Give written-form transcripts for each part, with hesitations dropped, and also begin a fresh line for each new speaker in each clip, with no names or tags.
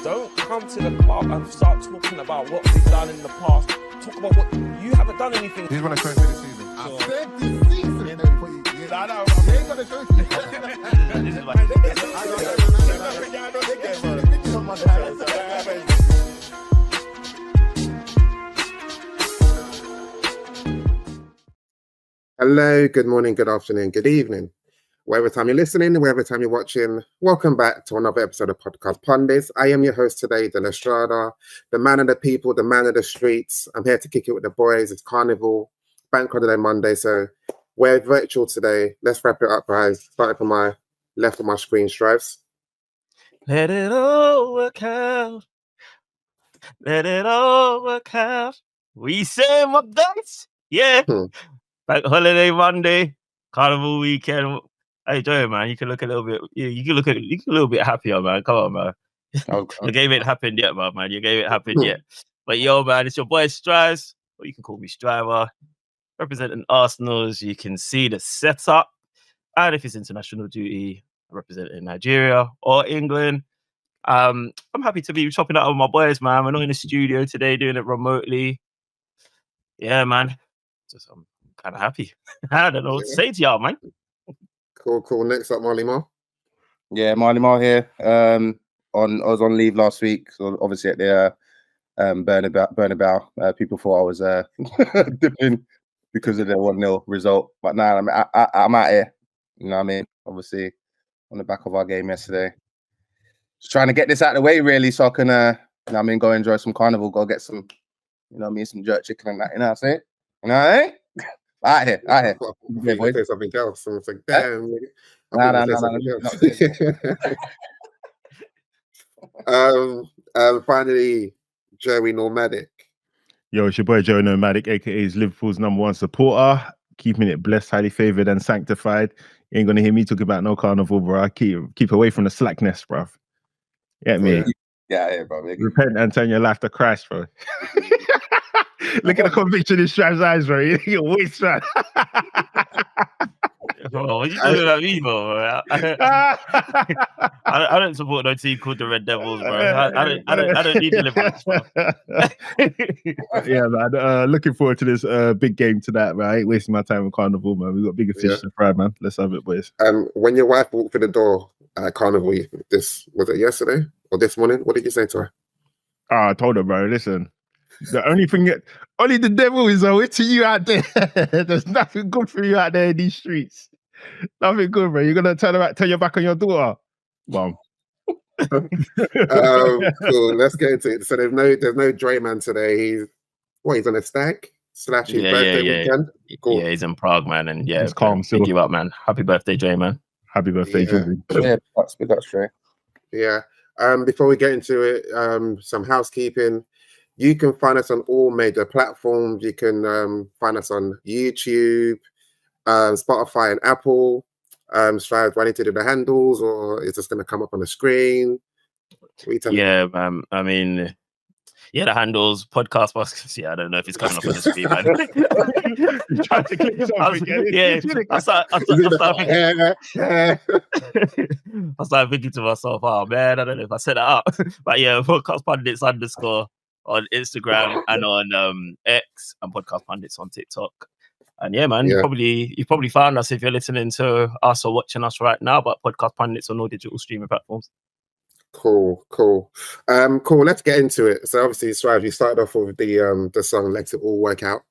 Don't come to the club and start talking about what we've done in the past. Talk about what you haven't done anything.
He's going to trophy this season.
I said this season. You ain't got a trophy.
This is like...
Hello, good morning, good afternoon, good evening. Wherever time you're listening, wherever time you're watching, welcome back to another episode of Podcast Pundits. I am your host today, De La Strada, the man of the people, the man of the streets. I'm here to kick it with the boys. It's Carnival, Bank Holiday Monday, so we're virtual today. Let's wrap it up, guys. Starting from my left of my screen, Stripes.
Let it all work out. Let it all work out. We say my best. Yeah. Bank Holiday Monday, Carnival weekend. Hey, Joey, man, you can look a little bit. You can look a little bit happier, man. Come on, man.
Okay.
Your game ain't happened yet, man. Your game ain't happened yet. But yo, man, it's your boy Strives, or you can call me Striver, representing Arsenal. As you can see the setup, and if it's international duty, representing Nigeria or England. I'm happy to be chopping out with my boys, man. We're not in the studio today, doing it remotely. Yeah, man. I'm kind of happy. I don't know what to say to y'all, man.
Cool. Next up, Marl.
Yeah, Marl here. I was on leave last week, so obviously at the Bernabéu. People thought I was dipping because of the 1-0 result, but now I'm out here. You know what I mean? Obviously on the back of our game yesterday, just trying to get this out of the way, really, so I can, go enjoy some carnival, go get some, some jerk chicken and that. You know what I'm saying? You know what I mean? Out here.
Yeah, say something else. Someone's like, damn. No. Finally, Joey Nomadic.
Yo, it's your boy Joey Nomadic, aka is Liverpool's #1 supporter, keeping it blessed, highly favoured, and sanctified. You ain't gonna hear me talk about no carnival, bro. I keep away from the slackness, bro. Get me?
Yeah, bro.
Repent and turn your life to Christ, bro. Look at the conviction in Strav's eyes, bro. You're waste, man.
What you talking about me, bro? I don't support no team called the Red Devils, bro. I don't need deliverance, bro.
Yeah, man. Looking forward to this big game tonight, man. I ain't wasting my time with Carnival, man. We've got bigger fish to fry, man. Let's have it, boys.
When your wife walked through the door at Carnival, was it yesterday or this morning? What did you say to her?
I told her, bro, listen. The only the devil is always to you out there. There's nothing good for you out there in these streets. Nothing good, bro. You're gonna turn your back on your daughter. Well,
cool. Let's get into it. So there's no Drayman today. He's on a stag / his birthday weekend. Cool.
Yeah, he's in Prague, man, and
it's calm.
Pick you up, man. Happy birthday, Dre, man.
Happy birthday, Dre.
Yeah, that's true.
Yeah. Before we get into it, some housekeeping. You can find us on all major platforms. You can find us on YouTube, Spotify, and Apple. Strive, do I need to do the handles, or is this going to come up on the screen?
Yeah, I mean, the handles, podcast podcast. Yeah, I don't know if it's coming up on the screen, man.
You tried to click something.
I started thinking to myself, oh man, I don't know if I set it up. But yeah, Podcast Pundits _ on Instagram and on X, and Podcast Pundits on TikTok. And yeah, man, you probably found us if you're listening to us or watching us right now, but Podcast Pundits on all digital streaming platforms.
Cool. Let's get into it. So obviously, Strive, you started off with the song "Let It All Work Out."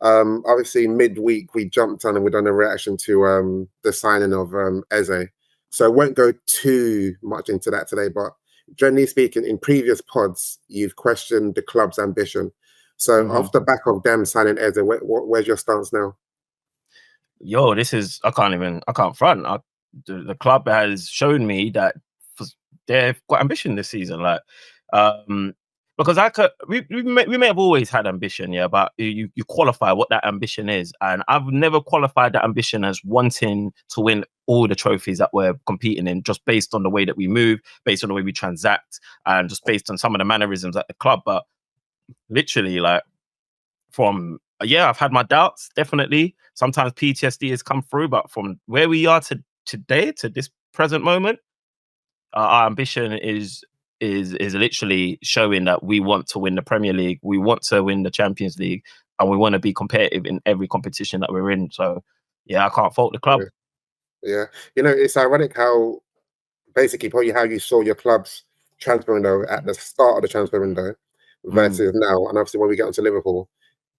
Obviously, midweek we jumped on and we done a reaction to the signing of Eze. So I won't go too much into that today, but generally speaking, in previous pods, you've questioned the club's ambition. So off the back of them signing Eze, where's your stance now?
Yo, I can't front. The club has shown me that they've got ambition this season. Like, because we may have always had ambition, yeah, but you qualify what that ambition is. And I've never qualified that ambition as wanting to win all the trophies that we're competing in, just based on the way that we move, based on the way we transact, and just based on some of the mannerisms at the club. But literally, like, I've had my doubts, definitely. Sometimes PTSD has come through, but from where we are today to this present moment, our ambition is is literally showing that we want to win the Premier League, we want to win the Champions League, and we want to be competitive in every competition that we're in. So, yeah, I can't fault the club.
Yeah, it's ironic how basically probably how you saw your club's transfer window at the start of the transfer window versus now, and obviously when we get onto Liverpool,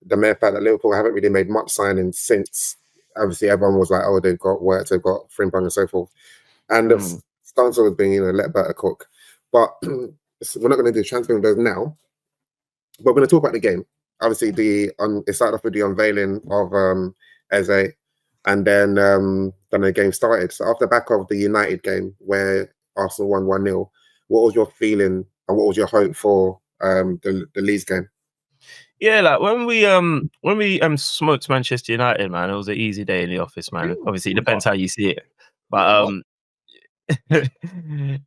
the mere fact that Liverpool haven't really made much signing since. Obviously, everyone was like, "Oh, they've got work, they've got Frimpong and so forth," and the stance was being, let better cook. But we're not going to do transfer windows now. But we're going to talk about the game. Obviously, it started off with the unveiling of Eze, and then the game started. So off the back of the United game where Arsenal won 1-0, what was your feeling and what was your hope for the Leeds game?
Yeah, like when we smoked Manchester United, man, it was an easy day in the office, man. Obviously, it depends how you see it, but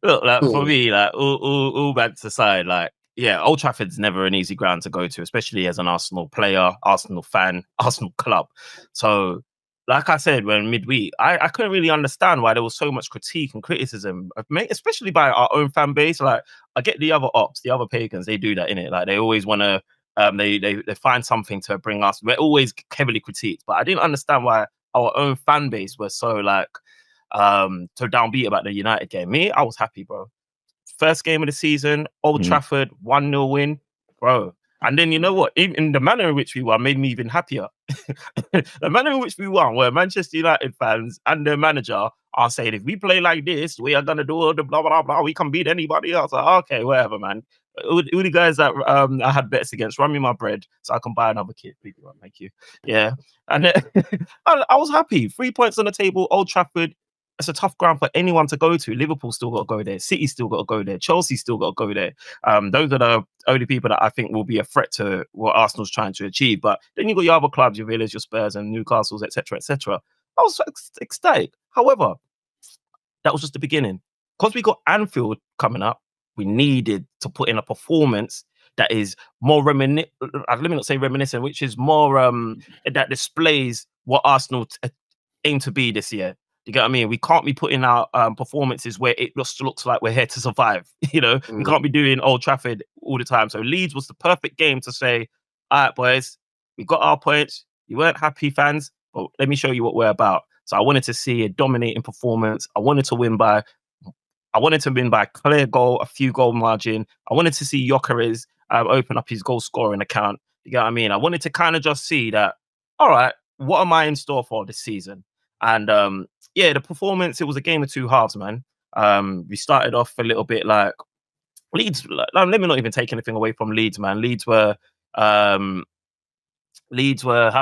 look, like for me, like all banter aside, like yeah, Old Trafford's never an easy ground to go to, especially as an Arsenal player, Arsenal fan, Arsenal club. So, like I said, when midweek, I couldn't really understand why there was so much critique and criticism, especially by our own fan base. Like I get the other ops, the other pagans, they do that in it. Like they always want to. They find something to bring us. We're always heavily critiqued, but I didn't understand why our own fan base was so like so downbeat about the United game. Me, I was happy, bro. First game of the season, Old Trafford, 1-0 win, bro. And then you know what? In the manner in which we won made me even happier. The manner in which we won, where Manchester United fans and their manager are saying, if we play like this, we are gonna do all the blah blah blah. We can beat anybody else. Like, okay, whatever, man. All the guys that I had bets against, run me my bread so I can buy another kit. Please, thank you. Yeah, and I was happy. 3 points on the table. Old Trafford. It's a tough ground for anyone to go to. Liverpool still got to go there. City still got to go there. Chelsea still got to go there. Those are the only people that I think will be a threat to what Arsenal's trying to achieve. But then you got your other clubs, your Villas, your Spurs, and Newcastle's, etc., etc. I was ecstatic. However, that was just the beginning. Because we got Anfield coming up, we needed to put in a performance that is more let me not say reminiscent, which is more that displays what Arsenal aim to be this year. You get what I mean? We can't be putting out performances where it just looks like we're here to survive. We can't be doing Old Trafford all the time. So Leeds was the perfect game to say, all right, boys, we got our points. You weren't happy, fans, but let me show you what we're about. So I wanted to see a dominating performance. I wanted to win by clear goal, a few goal margin. I wanted to see Gyökeres open up his goal scoring account. You get what I mean? I wanted to kind of just see that, all right, what am I in store for this season? And yeah, the performance, it was a game of two halves, man. We started off a little bit like Leeds. Let me not even take anything away from Leeds, man. Leeds were, how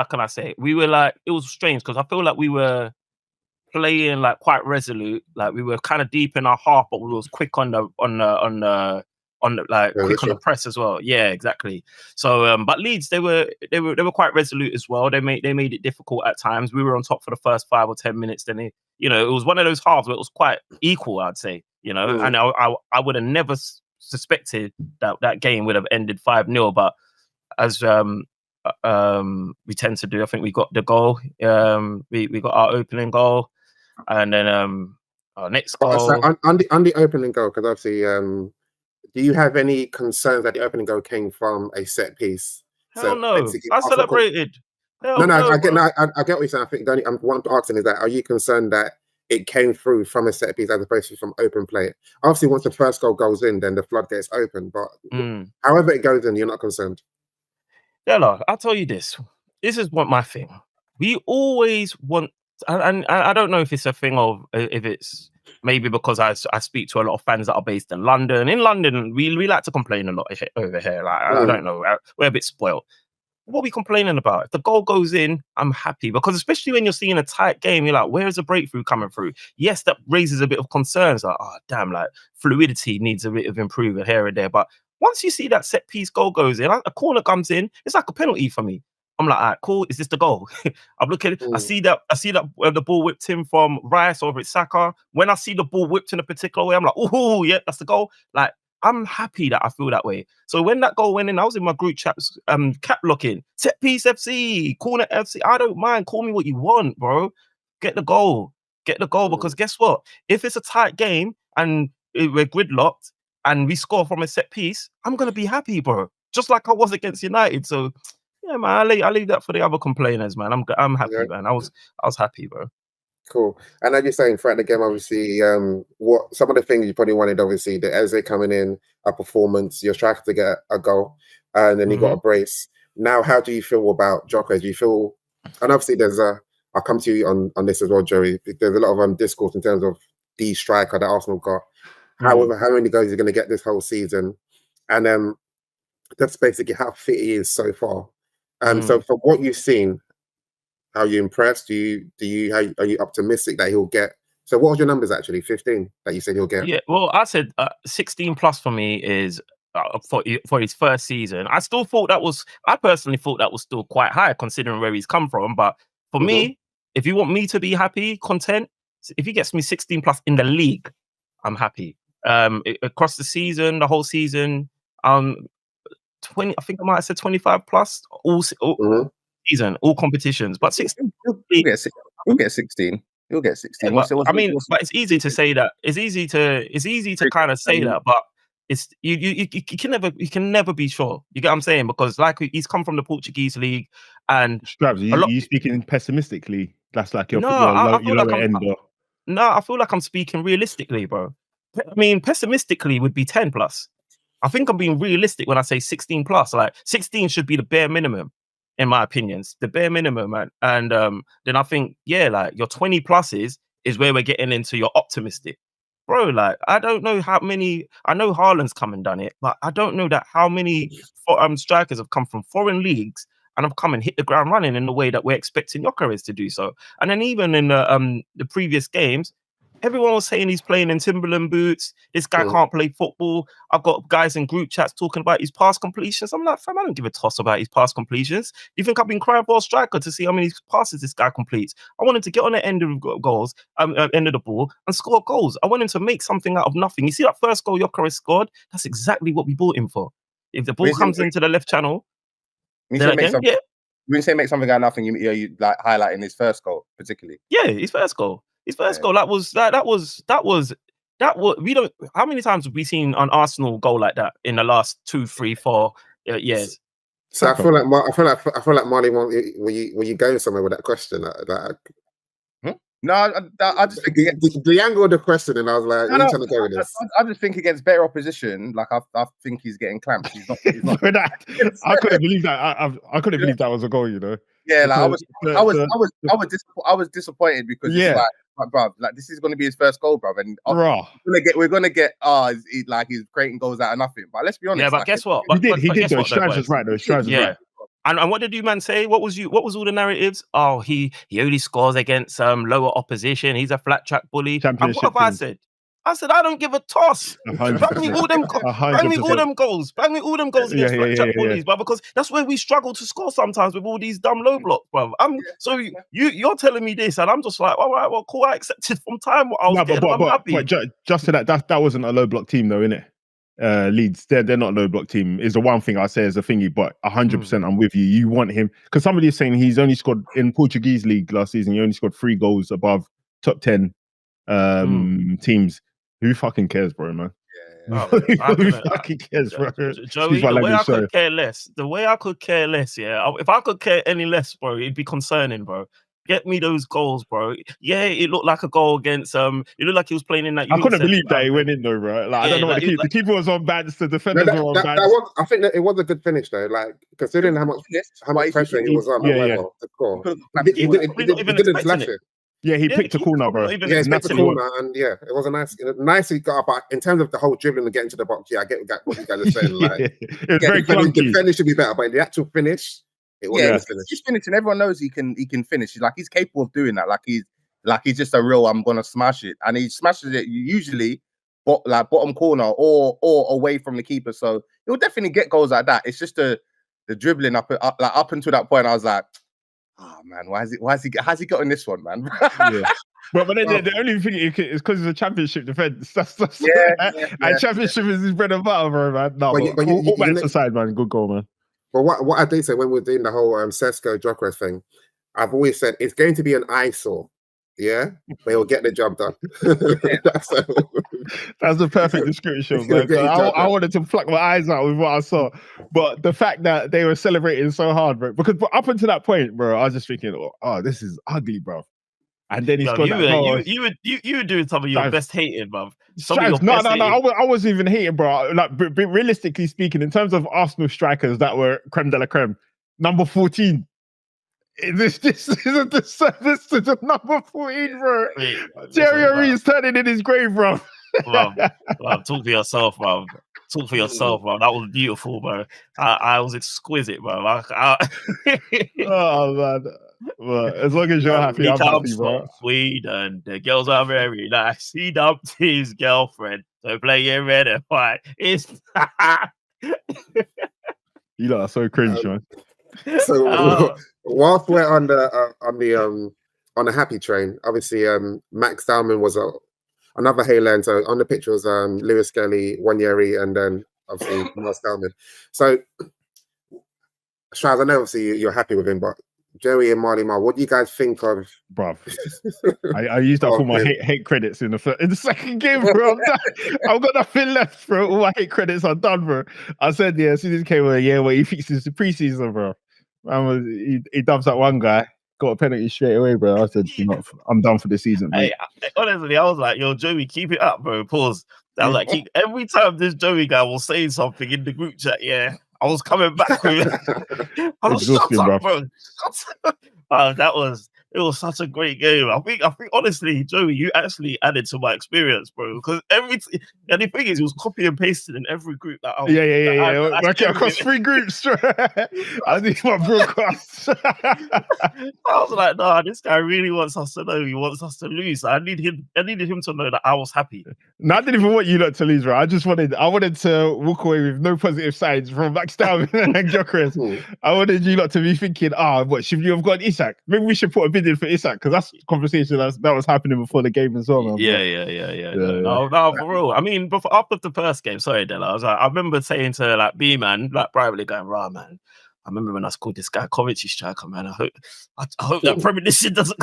can I say it? We were like, it was strange because I feel like we were playing like quite resolute. Like we were kind of deep in our half, but we was quick on the quick on the press as well. Yeah, exactly. So, but Leeds, they were quite resolute as well. They made it difficult at times. We were on top for the first 5 or 10 minutes. Then it was one of those halves where it was quite equal, I'd say. And I would have never suspected that game would have ended 5-0. But as we tend to do, I think we got the goal. We got our opening goal, and then our next goal.
So on the opening goal, because obviously. Do you have any concerns that the opening goal came from a set piece?
Hell no. I celebrated.
No, I get what you're saying. I think what I'm asking is that, are you concerned that it came through from a set piece as opposed to from open play? Obviously, once the first goal goes in, then the floodgates open. But however it goes in, you're not concerned.
Yeah, no, I'll tell you this. This is what my thing. We always want, and I don't know if it's a thing of, if it's maybe because I speak to a lot of fans that are based in London. In London, we like to complain a lot over here. Like, I don't know, we're a bit spoiled. What are we complaining about? If the goal goes in, I'm happy, because especially when you're seeing a tight game, you're like, where is the breakthrough coming through? Yes, that raises a bit of concerns. Like, oh, damn, like fluidity needs a bit of improvement here and there. But once you see that set piece goal goes in, a corner comes in, it's like a penalty for me. I'm like, all right, cool. Is this the goal? I'm looking. I see that the ball whipped in from Rice over at Saka. When I see the ball whipped in a particular way, I'm like, oh yeah, that's the goal. Like, I'm happy that I feel that way. So when that goal went in, I was in my group chats, cap locking, set piece FC, corner FC. I don't mind. Call me what you want, bro. Get the goal. Because guess what? If it's a tight game and we're gridlocked, and we score from a set piece, I'm gonna be happy, bro. Just like I was against United. So yeah, man, I leave that for the other complainers, man. I'm happy,
Yeah.
man. I was happy, bro.
Cool. And as you're saying, throughout the game, obviously, what some of the things you probably wanted, obviously, the Eze coming in, a performance, your striker to get a goal, and then you got a brace. Now, how do you feel about Gyökeres? Do you feel, and obviously, I'll come to you on this as well, Joey. There's a lot of discourse in terms of the striker that Arsenal got. However, how many goals are going to get this whole season? And that's basically how fit he is so far. So from what you've seen, are you impressed? Are you optimistic that he'll get? So what was your numbers actually? 15 that you said he'll get?
Yeah, well, I said 16 plus for me is for his first season. I personally thought that was still quite high considering where he's come from. But for me, if you want me to be happy, content, if he gets me 16 plus in the league, I'm happy. Across the season, the whole season, 20. I think I might have said 25 plus all season, all competitions. But 16,
he'll get 16. He'll get 16.
Yeah, but it's easy to say that. It's easy to kind of say that, but it's you can never be sure. You get what I'm saying? Because like he's come from the Portuguese league, and
Strabs, you speaking pessimistically? That's like your
I feel
lower
like
end.
No, I feel like I'm speaking realistically, bro. I mean, pessimistically would be 10 plus. I think I'm being realistic when I say 16 plus. Like 16 should be the bare minimum, in my opinions, the bare minimum, man. And then I think, yeah, like your 20 pluses is where we're getting into your optimistic. Bro, like, I don't know how many, I know Haaland's come and done it, but I don't know that how many strikers have come from foreign leagues and have come and hit the ground running in the way that we're expecting Gyökeres to do so. And then even in the previous games, everyone was saying he's playing in Timberland boots. This guy can't play football. I've got guys in group chats talking about his pass completions. I'm like, fam, I don't give a toss about his pass completions. Do you think I've been crying for a striker to see how many passes this guy completes? I want him to get on the end of goals, end of the ball, and score goals. I want him to make something out of nothing. You see that first goal Gyökeres scored? That's exactly what we bought him for. If the ball comes into the left channel,
when you say make something out of nothing, you like highlighting his first goal particularly.
Yeah, his first goal. His first goal, that was we don't. How many times have we seen an Arsenal goal like that in the last 2, 3, 4 years?
So I feel like Marley, were you going somewhere with that question?
No, I just think
the angle of the question, and I was like, "Where are you trying to go with this?"
I just think against better opposition, like I think he's getting clamped. He's not.
I couldn't believe that. I couldn't believe that was a goal. You know.
Yeah, like I was disappointed because it's like, bruv, like this is going to be his first goal, bruv, and we're gonna get he's creating goals out of nothing. But let's be honest.
Yeah, but guess what?
He did. Strauss is right though. Strauss is right.
And what did you man say? What was all the narratives? Oh, he only scores against lower opposition. He's a flat track bully. And what have I said? I said, I don't give a toss. Bang me all them goals. Bang me all them goals against flat track bullies, bro. Because that's where we struggle to score sometimes with all these dumb low blocks, bro. So you're telling me this, and I'm just like, all right, well, cool. I accepted from time what I was getting. I'm happy.
But just to that wasn't a low block team, though, innit? Leeds, they're not a low block team. Is the one thing I say is a thingy, but 100% I'm with you. You want him because somebody is saying he's only scored in Portuguese league last season. He only scored 3 goals above top 10 teams. Who fucking cares, bro, man? Who fucking cares, bro?
Joey, the way I could care less, yeah. If I could care any less, bro, it'd be concerning, bro. Get me those goals, bro. Yeah, it looked like a goal against it looked like he was playing in that.
I couldn't believe that he went in though, bro. Like, I don't know what the keeper was on bands, the defenders were on bands.
I think that it was a good finish though. Like considering how much pressure he was on. He didn't flash it.
Yeah, he picked a corner, bro.
Yeah, he picked a corner, and yeah, it was a nice. He got up. In terms of the whole dribbling and getting to the box, yeah, I get what you guys are saying. Like,
it was very clunky.
The finish should be better, but the actual finish, it wasn't finished.
He's finishing. Everyone knows he can finish. He's capable of doing that. Like he's just a real. I'm gonna smash it, and he smashes it usually, bottom corner or away from the keeper. So he'll definitely get goals like that. It's just the dribbling up until that point. I was like, oh man, has he gotten this one, man?
But then the only thing is because it's a championship defense. And championship is his bread and butter, bro, man. No, but all bats aside, man, good goal, man.
But what I did say when we were doing the whole Sesko Gyökeres thing, I've always said it's going to be an eyesore, yeah, but he'll get the job done.
That's the perfect description, man. I wanted to pluck my eyes out with what I saw, but the fact that they were celebrating so hard, bro, because up until that point, bro, I was just thinking, oh, this is ugly, bro. And then he's got that goal.
You were doing some of your best hating, bro.
No. I wasn't even hating, bro. Like, but realistically speaking, in terms of Arsenal strikers that were creme de la creme, number 14. This is a disservice to the number 14, bro. Thierry Henry is turning in his grave, bro.
Well, talk for yourself, bro. Talk for yourself, bro. That was beautiful, bro. I was exquisite, bro.
Oh man. Well, as long as you're happy, I'm happy, bro.
Sweden, the girls are very nice. He dumped his girlfriend to play in red and white. It's
you lot are so cringe, man.
So whilst we're on the happy train, obviously Max Dowman was another Hayland. So on the picture was Lewis Skelly, Wanyeri, and then obviously Max Dowman. So Shaz, I know obviously you're happy with him, but Joey and Marley Marl, what do you guys think of?
Bruv, I used that for my hate credits in the second game, bro. I've got nothing left, bro. All my hate credits are done, bro. I said, as soon as he came on, he fixes the preseason, bro. He dubs that one guy, got a penalty straight away, bro. I said, I'm done for the season, mate.
Honestly, I was like, yo, Joey, keep it up, bro. Pause. I was like, every time this Joey guy will say something in the group chat, I was coming back with it. I was shut up, bro. It was such a great game. I think honestly, Joey, you actually added to my experience, bro. Because and the thing is, he was copy and pasting in every group that I was.
Across 3 groups. I need my broadcast.
I was like, nah, this guy really wants us to know. He wants us to lose. I needed him to know that I was happy.
No, I didn't even want you lot to lose, bro. I wanted to walk away with no positive sides from Max Dowman and Gyökeres. I wanted you lot to be thinking, what should you have got Isak? Maybe we should put a bid in for Isak, because that's the conversation that was happening before the game as well, man.
Yeah. No, for real. I mean, after the first game, sorry, Della, I remember saying to like B-man, like privately going, "Rah, man, I remember when I scored this guy Kovacic striker, man. I hope that premonition doesn't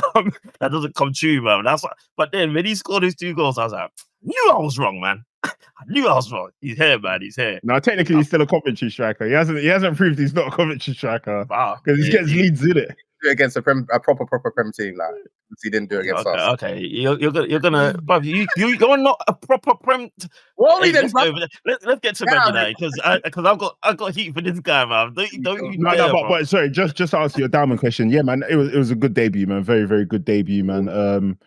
come true, man." But then when he scored his 2 goals, I was like, knew I was wrong, man. I knew I was wrong. He's here, man. He's here.
No, technically he's still a Coventry striker. He hasn't proved he's not a Coventry striker. Because he gets Leeds in it.
Against a proper Prem team, like he didn't do it against us.
Okay, you're gonna, bruv, you're not a proper Prem. Let's get to Man United, because I've got heat for this guy, man.
But sorry, just to answer your Diamond question, yeah, man, it was a good debut, man. Very, very good debut, man.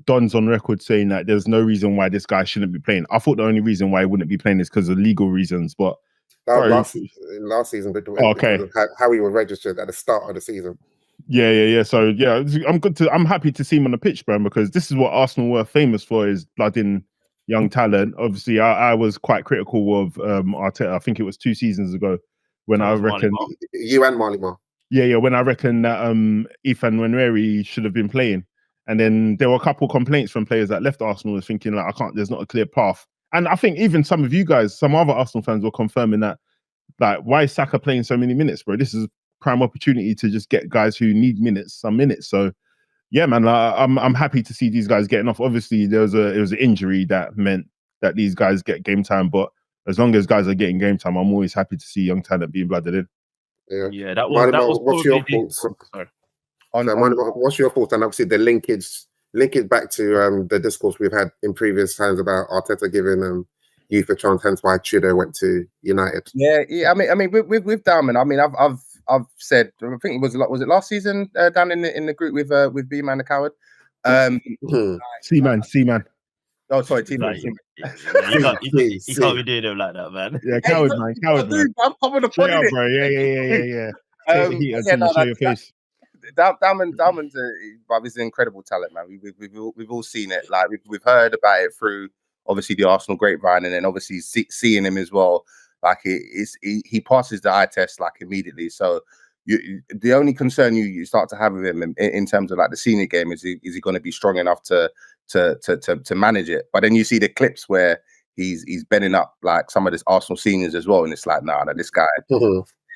Don's on record saying that there's no reason why this guy shouldn't be playing. I thought the only reason why he wouldn't be playing is because of legal reasons, but
last season, but how he was registered at the start of the season.
Yeah. So I'm happy to see him on the pitch, bro, because this is what Arsenal were famous for, is blooding young talent. Obviously, I was quite critical of Arteta. I think it was 2 seasons ago when I reckon
you and Marley Marl.
Yeah, when I reckon that Ethan Nwaneri should have been playing, and then there were a couple complaints from players that left Arsenal thinking like, there's not a clear path. And I think even some of you guys, some other Arsenal fans were confirming that, like, why is Saka playing so many minutes, bro? This is a prime opportunity to just get guys who need some minutes. So, yeah, man, I'm happy to see these guys getting off. Obviously, it was an injury that meant that these guys get game time. But as long as guys are getting game time, I'm always happy to see young talent being blooded in.
Yeah, that was
what's your thoughts? What's your thoughts? And obviously the linkage back to the discourse we've had in previous times about Arteta giving youth a chance, hence why Trudeau went to United.
Yeah. I mean, with Dowman, I mean, I've said, I think was it last season down in the group with B-Man the Coward,
C-Man.
Oh, sorry, T-Man.
You can't be doing him like that, man.
Yeah, coward, man.
I'm coming to put it,
bro. Yeah. Show your face.
Dowman's is an incredible talent, man. We've all seen it. Like we've heard about it through obviously the Arsenal grapevine, and then obviously seeing him as well. Like he passes the eye test like immediately. So the only concern you start to have with him in terms of like the senior game is he going to be strong enough to manage it? But then you see the clips where he's bending up like some of this Arsenal seniors as well, and it's like, nah, this guy,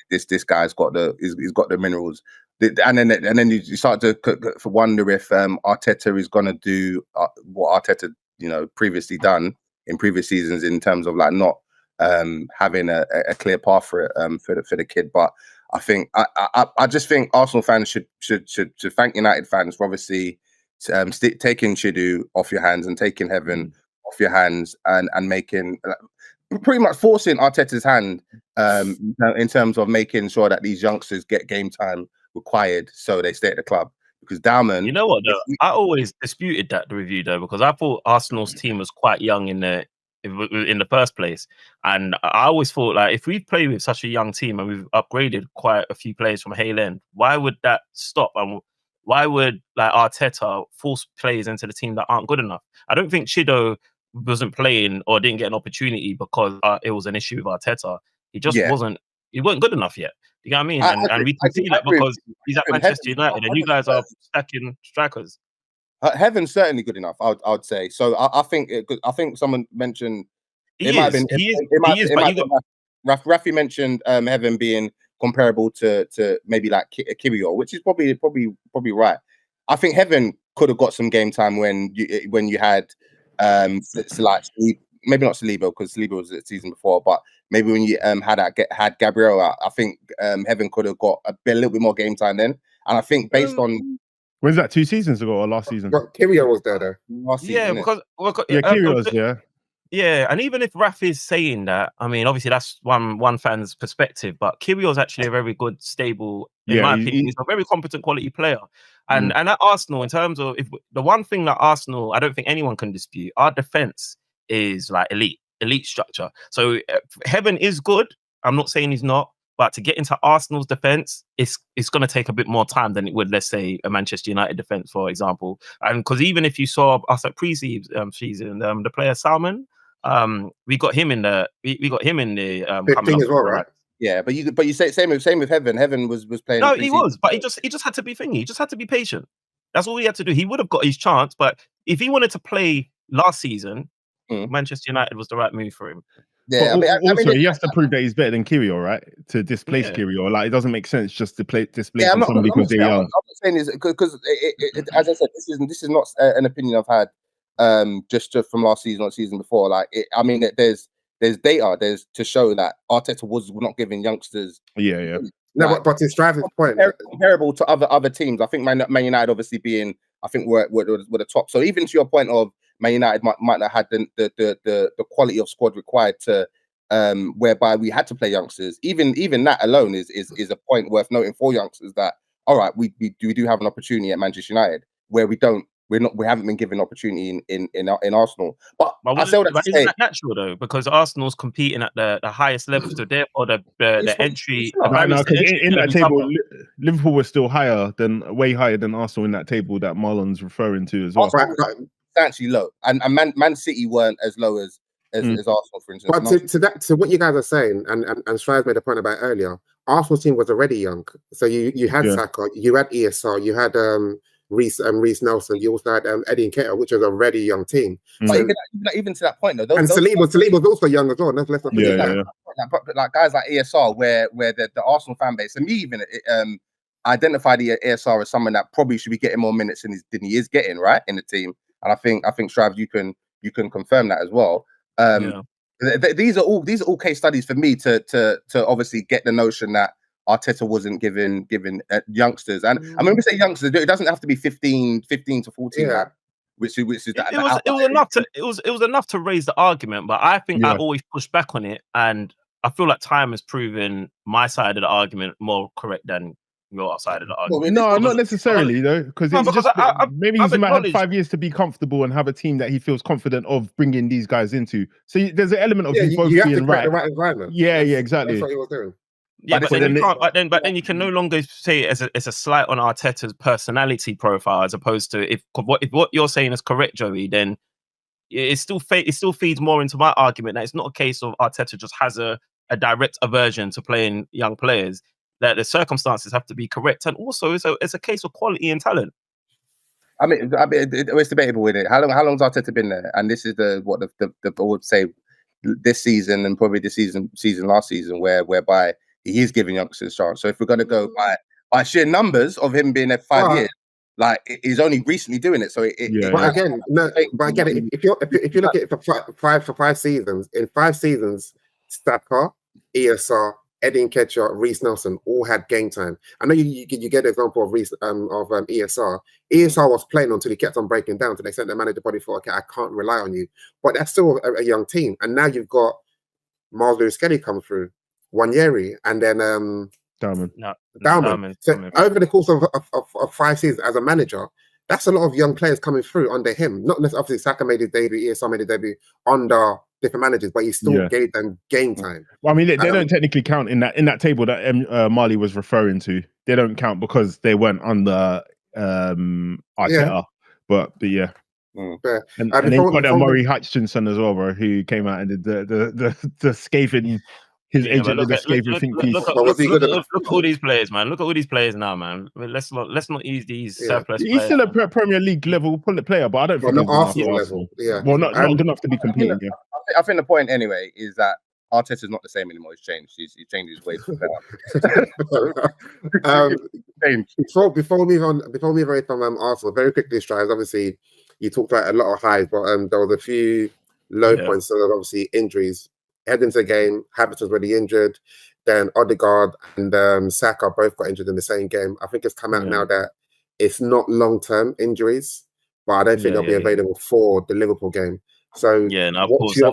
this guy's got he's got the minerals. And then you start to wonder if Arteta is going to do what Arteta previously done in previous seasons in terms of like not having a clear path for it for the kid. But I think I just think Arsenal fans should thank United fans for obviously taking Chidu off your hands and taking Heaven off your hands and making pretty much forcing Arteta's hand in terms of making sure that these youngsters get game time required so they stay at the club. Because Dowman,
you know what though, I always disputed that review though, because I thought Arsenal's team was quite young in the first place, and I always thought like if we play with such a young team and we've upgraded quite a few players from Hale End, why would that stop? And why would like Arteta force players into the team that aren't good enough? I don't think Chido wasn't playing or didn't get an opportunity because it was an issue with Arteta. He just wasn't good enough yet. You know what I mean? And we can see that because he's at Manchester United and you guys are stacking strikers.
Heaven's certainly good enough, I would say. So I think someone mentioned Rafi mentioned Heaven being comparable to maybe like Kiwior, which is probably right. I think Heaven could have got some game time when you had like maybe not Saliba because Saliba was the season before, but maybe when you had Gabriel out, I think Heaven could have got a little bit more game time then. And I think based on
when's that, 2 seasons ago or last season?
But Kiwior was there though.
Last season,
because Kiwior's
Yeah, and even if Raf is saying that, I mean, obviously that's one fan's perspective, but Kiwior's actually a very good, stable, in my opinion, he's a very competent quality player. And at Arsenal, in terms of the one thing that Arsenal, I don't think anyone can dispute, our defense is like elite structure. So Heaven is good. I'm not saying he's not, but to get into Arsenal's defense, it's going to take a bit more time than it would, let's say, a Manchester United defense, for example. And because even if you saw us at pre-season, the player Salmon, we got him in the
15 as well, right?
Yeah, but you say same with Heaven. Heaven was playing.
No, he was, but he just had to be thingy. He just had to be patient. That's all he had to do. He would have got his chance, but if he wanted to play last season, Manchester United was the right move for him.
Yeah, also he has to prove that he's better than Kiwior, right? To displace Kiwior, like it doesn't make sense just to displace somebody because they're young.
I'm not saying is because as I said, this is not an opinion I've had just from last season or season before. Like I mean, there's data to show that Arteta was not giving youngsters.
Yeah.
No, but to Strive's point,
comparable to other teams. I think Man United obviously being, I think were the top. So even to your point of Man United might not have had the quality of squad required to whereby we had to play youngsters. Even that alone is a point worth noting for youngsters that all right, we do have an opportunity at Manchester United where we haven't been given opportunity in Arsenal. But
isn't that natural though? Because Arsenal's competing at the highest level, so therefore the entry.
Right now, because in that table, Liverpool was still way higher than Arsenal in that table that Marlon's referring to as well.
Substantially low, and Man City weren't as low as Arsenal, for instance.
But to what you guys are saying, and Strive made a point about earlier, Arsenal's team was already young. So you had Saka, you had ESR, you had Reece Nelson, you also had Eddie Nketiah, which was a already young team.
But even to that point though,
and Saliba was also young as well. Let's not forget that.
Like guys like ESR, where the Arsenal fan base, and me even identify the ESR as someone that probably should be getting more minutes than he is getting, right, in the team. And I think Strive, you can confirm that as well. These are all case studies for me to obviously get the notion that Arteta wasn't given youngsters, and I mean, when we say youngsters, it doesn't have to be 15 to 14. Yeah. Which is
it was enough to raise the argument, but I think I always push back on it, and I feel like time has proven my side of the argument more correct than your side of the argument.
No, not necessarily though, because maybe he might have 5 years to be comfortable and have a team that he feels confident of bringing these guys into. So there's an element of you both being right.
The right environment.
Yeah, exactly.
That's what he was doing.
Yeah, but then you can no longer say it's a slight on Arteta's personality profile, as opposed to if what you're saying is correct, Joey, then it still feeds more into my argument that it's not a case of Arteta just has a direct aversion to playing young players. That the circumstances have to be correct, and also it's a case of quality and talent.
I mean, it's debatable with it. How long's Arteta been there? And this is the I would say this season and probably the season last season whereby he is giving youngsters a chance. So if we're going to go by sheer numbers of him being there 5 years, Like he's only recently doing it, so
But again, if you look at it for 5 seasons, in 5 seasons, Saka, ESR, Eddie Nketiah, Reece Nelson all had game time. I know you get the example of ESR. ESR was playing until he kept on breaking down. So they sent the manager body for, okay, I can't rely on you. But that's still a young team. And now you've got Marl Kelly come through, Wanyeri, and then Dowman. So over the course of 5 seasons as a manager, that's a lot of young players coming through under him. Not necessarily, obviously, Saka made his debut, ESR made his debut under different managers, but he still gave them game time.
Well, I mean, they don't technically count in that table that Marley was referring to. They don't count because they weren't under Arteta. But yeah. And then you've got Murray Hutchinson as well, bro, who came out and did the scathing. His agent did a scathing think piece.
Look at all these players, man. Look at all these players now, man. Let's not use these surplus.
He's still a Premier League level player, but I don't think
not Arsenal level. Yeah,
well, not good enough to be competing.
I think the point anyway is that Arteta's not the same anymore. He's changed. He's changed his ways.
Before we move away from Arsenal, very quickly, Strives. Obviously, you talked about a lot of highs, but there was a few low points. So obviously injuries. Heading into the game, Havertz was already injured. Then Odegaard and Saka both got injured in the same game. I think it's come out now that it's not long-term injuries, but I don't think they'll be available for the Liverpool game. So
of course that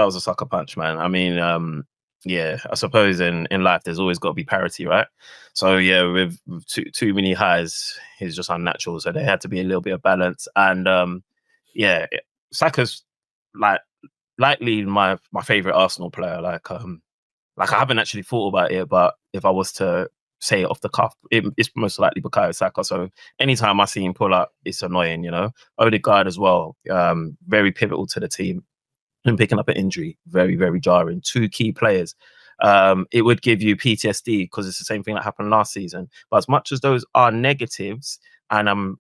was a sucker punch, man. I mean, I suppose in life there's always got to be parity, right? So with too many highs, it's just unnatural. So there had to be a little bit of balance, and Saka's likely my favorite Arsenal player. Like I haven't actually thought about it, but if I was to say it off the cuff, it's most likely Bukayo Saka. So anytime I see him pull up, it's annoying, you know. Odegaard as well, very pivotal to the team. And picking up an injury, very, very jarring. 2 key players. It would give you PTSD because it's the same thing that happened last season. But as much as those are negatives, and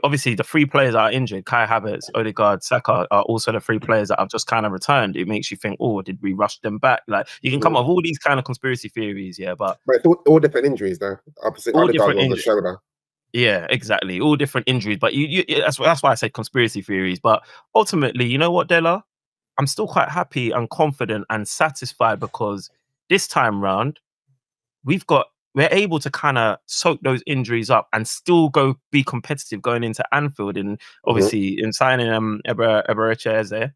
obviously the 3 players that are injured, Kai Havertz, Odegaard, Saka, are also the 3 players that have just kind of returned. It makes you think, did we rush them back? Like you can come up with all these kind of conspiracy theories, but
it's all different injuries though. Opposite all different injuries. The shoulder.
Yeah, exactly. All different injuries. But that's why I said conspiracy theories. But ultimately, you know what, Della? I'm still quite happy and confident and satisfied because this time round, we're able to kind of soak those injuries up and still go be competitive going into Anfield. And obviously in signing Eberechi Eze,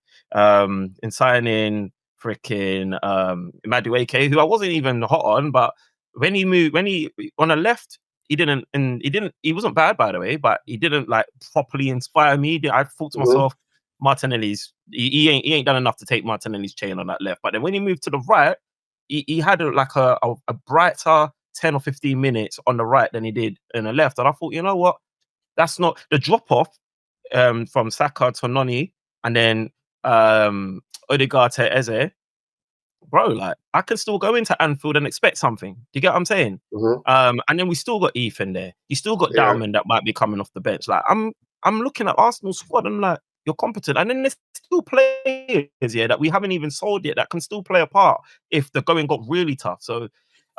in signing freaking Madueke, who I wasn't even hot on, but when he on the left, he wasn't bad, by the way, but he didn't like properly inspire me. I thought to myself, Martinelli's he ain't done enough to take Martinelli's chain on that left. But then when he moved to the right, he had a brighter 10 or 15 minutes on the right than he did in the left. And I thought, you know what? That's not the drop off from Saka to Noni and then Odegaard to Eze. Bro, like I can still go into Anfield and expect something. Do you get what I'm saying? And then we still got Ethan there. You still got Dowman that might be coming off the bench. Like I'm looking at Arsenal's squad and I'm like, you're competent. And then there's still players that we haven't even sold yet that can still play a part if the going got really tough. So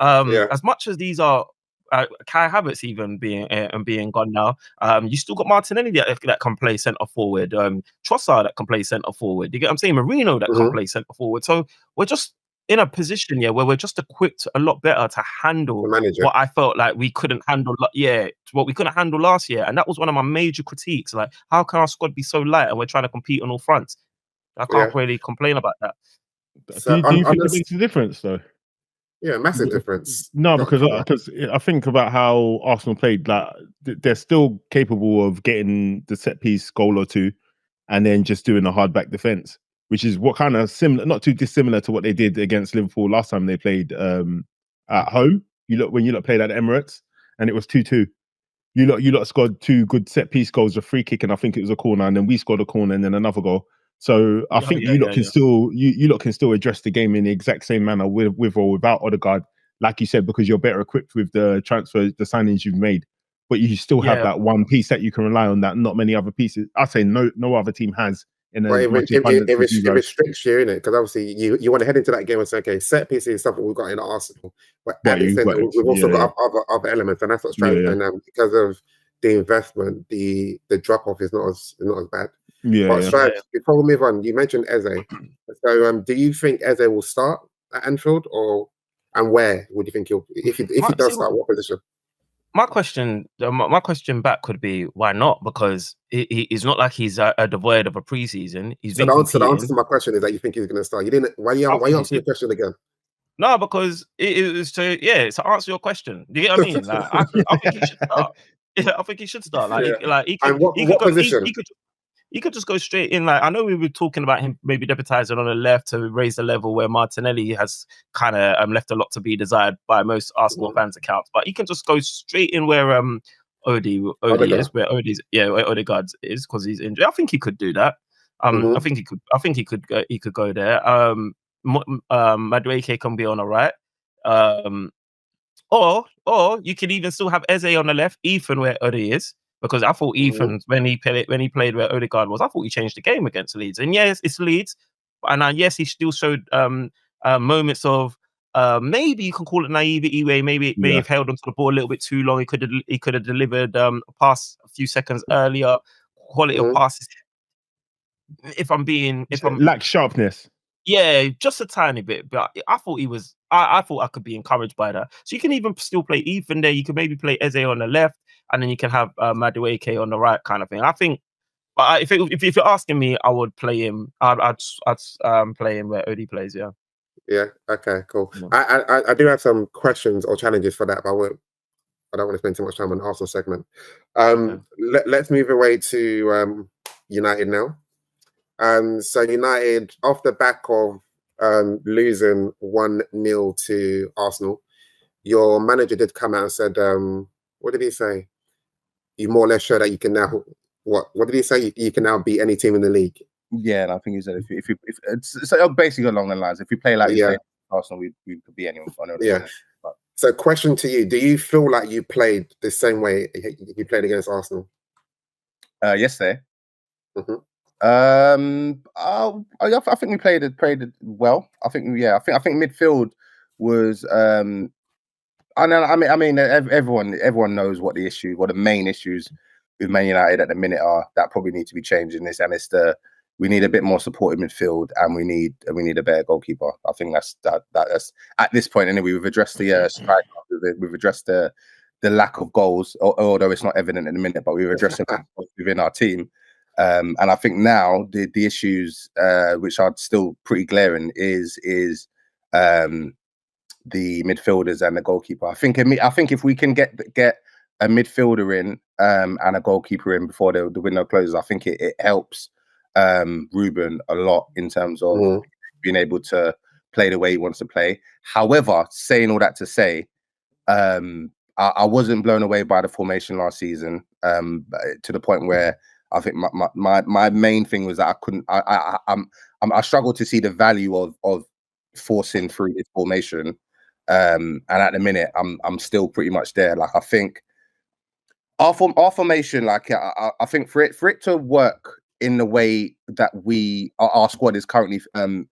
as much as these are Kai Havertz even being gone now, you still got Martinelli that can play centre forward, Trossard that can play centre forward. You get what I'm saying? Marino that can play centre forward. So we're just in a position where we're just equipped a lot better to handle what I felt like we couldn't handle. What we couldn't handle last year, and that was one of my major critiques. Like, how can our squad be so light and we're trying to compete on all fronts? I can't really complain about that.
So do you think it makes a difference though?
Yeah, massive difference.
No, because I think about how Arsenal played. Like they're still capable of getting the set piece goal or 2, and then just doing a hard back defense, which is what kind of similar, not too dissimilar to what they did against Liverpool last time they played at home. When you played at Emirates, and it was 2-2. You lot scored 2 good set piece goals, a free kick, and I think it was a corner, and then we scored a corner and then another goal. So I think you lot can still address the game in the exact same manner with or without Odegaard, like you said, because you're better equipped with the signings you've made. But you still have that one piece that you can rely on that not many other pieces. I say no other team has. It
restricts you, innit? Because obviously you want to head into that game and say, okay, set pieces is something we've got in Arsenal, but at the same time, we've also got other elements, and that's what's trying because of the investment, the drop off is not as bad.
Yeah,
But
yeah.
Stripes, before we move on, you mentioned Eze. So do you think Eze will start at Anfield, and where would you think if he does start, what position?
My question back could be why not? Because it's not like he's devoid of a preseason. He's been
the answer to my question is that you think he's going to start. You didn't. Why you answering the question again?
No, because it was to answer your question. Do you get what I mean? Like I think he should start. Yeah, I think he should start.
What position?
He could just go straight in. Like I know we were talking about him maybe deputizing on the left to raise the level where Martinelli has kind of left a lot to be desired by most Arsenal fans' accounts. But he can just go straight in where Odie is, where Odegaard is, because he's injured. I think he could do that. I think he could go there. Madueke can be on the right. Or you could even still have Eze on the left, Ethan where Odie is. Because I thought Ethan, when he played where Odegaard was, I thought he changed the game against Leeds. And yes, it's Leeds, and yes, he still showed moments of maybe you can call it naivety, where maybe may have held onto the ball a little bit too long. He could have delivered a pass a few seconds earlier. Quality of passes. If I'm
lack sharpness.
Yeah, just a tiny bit, but I thought he was. I thought I could be encouraged by that. So you can even still play Ethan there. You could maybe play Eze on the left, and then you can have Madueke on the right, kind of thing. I think, but if you're asking me, I would play him. I'd play him where Odie plays. Yeah.
Yeah. Okay. Cool. Yeah. I do have some questions or challenges for that, but I don't want to spend too much time on the Arsenal segment. Let's move away to United now. So United, off the back of losing 1-0 to Arsenal, your manager did come out and said, what did he say? You more or less show that you can now, what did he say? You can now beat any team in the league.
Yeah, and I think he said if it's basically along the lines, if we play like Arsenal, we could beat anyone.
Yeah. So question to you, do you feel like you played the same way you played against Arsenal?
Yesterday. I think we played it well. I think midfield was. I mean, everyone knows what the main issues with Man United at the minute are that probably need to be changed in this, and it's we need a bit more supportive midfield, and we need a better goalkeeper. I think that's at this point anyway. We've addressed the strike, we've addressed the lack of goals, although it's not evident in the minute, but we've addressed it within our team. And I think now the issues which are still pretty glaring is the midfielders and the goalkeeper. I think if we can get a midfielder in and a goalkeeper in before the window closes, I think it helps Rúben a lot in terms of being able to play the way he wants to play. However, saying all that to say, I wasn't blown away by the formation last season to the point where I think my main thing was that I struggled to see the value of forcing through this formation. And at the minute, I'm still pretty much there. Like I think our formation, like I think for it to work in the way that our squad is currently in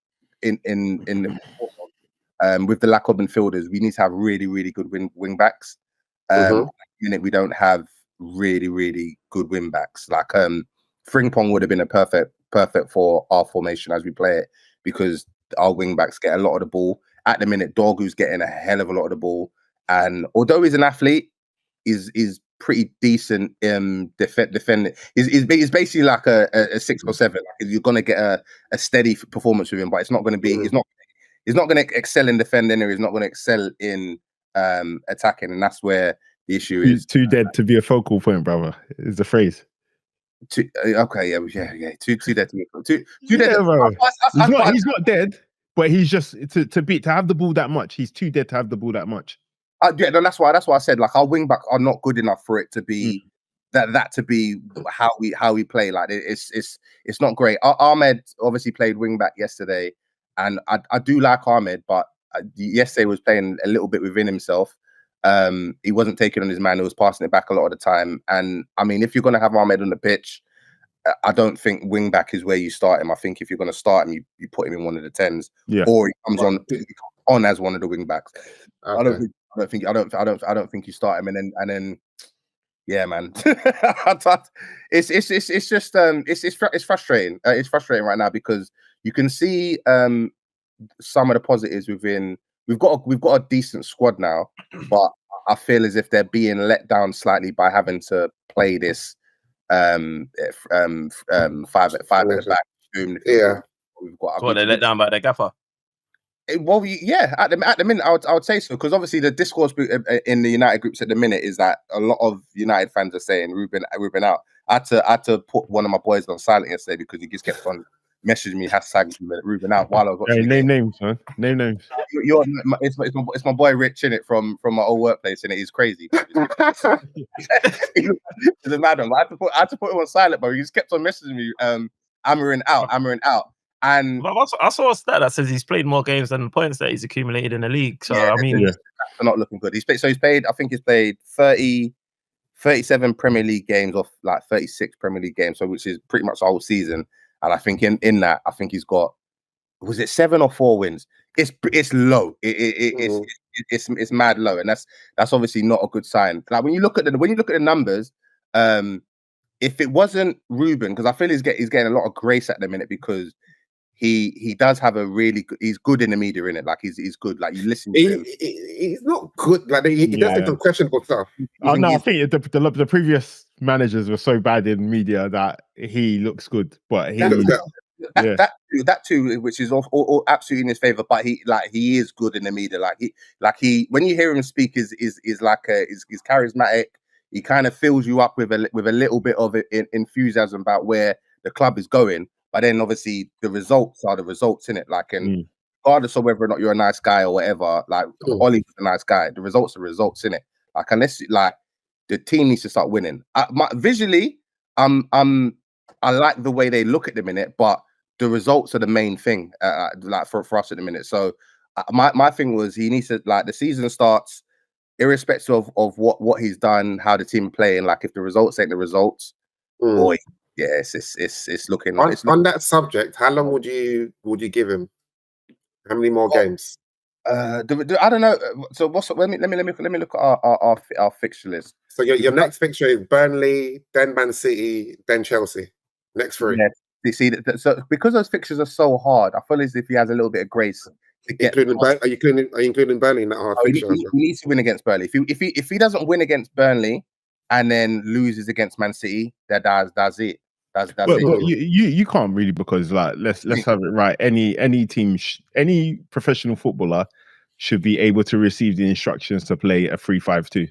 with the lack of midfielders, we need to have really, really good wing backs. We don't have really, really good wing backs. Like Frimpong would have been a perfect for our formation as we play it, because our wing backs get a lot of the ball. At the minute, Dorgu's getting a hell of a lot of the ball, and although he's an athlete, is pretty decent defending. He's basically like a 6 or 7. Like, you're gonna get a steady performance with him, but it's not going to be. He's not going to excel in defending, or he's not going to excel in attacking, and that's where the issue is.
He's too dead to be a focal point, brother. Is the phrase.
Too dead to be too
dead. Bro. He's not dead. But he's just to have the ball that much. He's too dead to have the ball that much.
That's why I said, like, our wing back are not good enough for it to be that to be how we play. Like it's not great. Ahmed obviously played wing back yesterday, and I do like Ahmed, but yesterday was playing a little bit within himself. He wasn't taking on his man. He was passing it back a lot of the time. And I mean, if you're going to have Ahmed on the pitch, I don't think wing back is where you start him. I think if you're going to start him, you put him in one of the 10s, or he comes on as one of the wing backs. Okay. I don't think you start him, and then Yeah, man. It's just it's frustrating. It's frustrating right now because you can see some of the positives within. We've got a decent squad now, but I feel as if they're being let down slightly by having to play this five at the back.
Yeah.
We've got.
So they let down by their gaffer.
Well, yeah, at the minute, I would say so, because obviously the discourse in the United groups at the minute is that a lot of United fans are saying Rúben out. I had to put one of my boys on silent yesterday because he just kept on messaging me #Rúben out while I was watching.
Hey, name names, man. Name names.
It's my boy Rich in it from my old workplace, and he's crazy. He's a madam. I had to put him on silent, but he just kept on messaging me. Amorim out. And
I saw a stat that says he's played more games than the points that he's accumulated in the league. So
yeah,
I mean,
they're not looking good. He's played. I think he's played 37 Premier League games off like 36 Premier League games, so which is pretty much the whole season. And I think in that, I think he's got, was it 7 or 4 wins? It's low. It's mad low, and that's obviously not a good sign. Like when you look at the numbers, if it wasn't Rúben, because I feel he's getting a lot of grace at the minute because he does have a really good, he's good in the media, in it. Like he's good. Like you listen to him.
He's not good. Like he does some questionable stuff.
I think the previous managers were so bad in media that he looks good, but
that too, which is all absolutely in his favor. But he is good in the media. Like he when you hear him speak, is charismatic. He kind of fills you up with a little bit of enthusiasm about where the club is going. But then obviously the results are the results, in it. Like, and regardless of whether or not you're a nice guy or whatever, like Ollie's a nice guy. The results are results, in it. Like, unless like the team needs to start winning. Visually, I like the way they look at the minute, but the results are the main thing. Like for us at the minute. So my thing was he needs to, like, the season starts, irrespective of what he's done, how the team playing. Like if the results ain't the results, boy. Yeah, it's looking like
on that subject. How long would you give him? How many more games?
I don't know. So let me look at our fixture list.
So your next fixture is Burnley, then Man City, then Chelsea. Next 3.
Yeah. You see, so because those fixtures are so hard, I feel as if he has a little bit of grace.
Are you including Burnley in that hard fixture?
He needs to win against Burnley. If he doesn't win against Burnley and then loses against Man City, that's it. But
you can't really, because like let's have it right. Any team, any professional footballer should be able to receive the instructions to play a 3-5-2.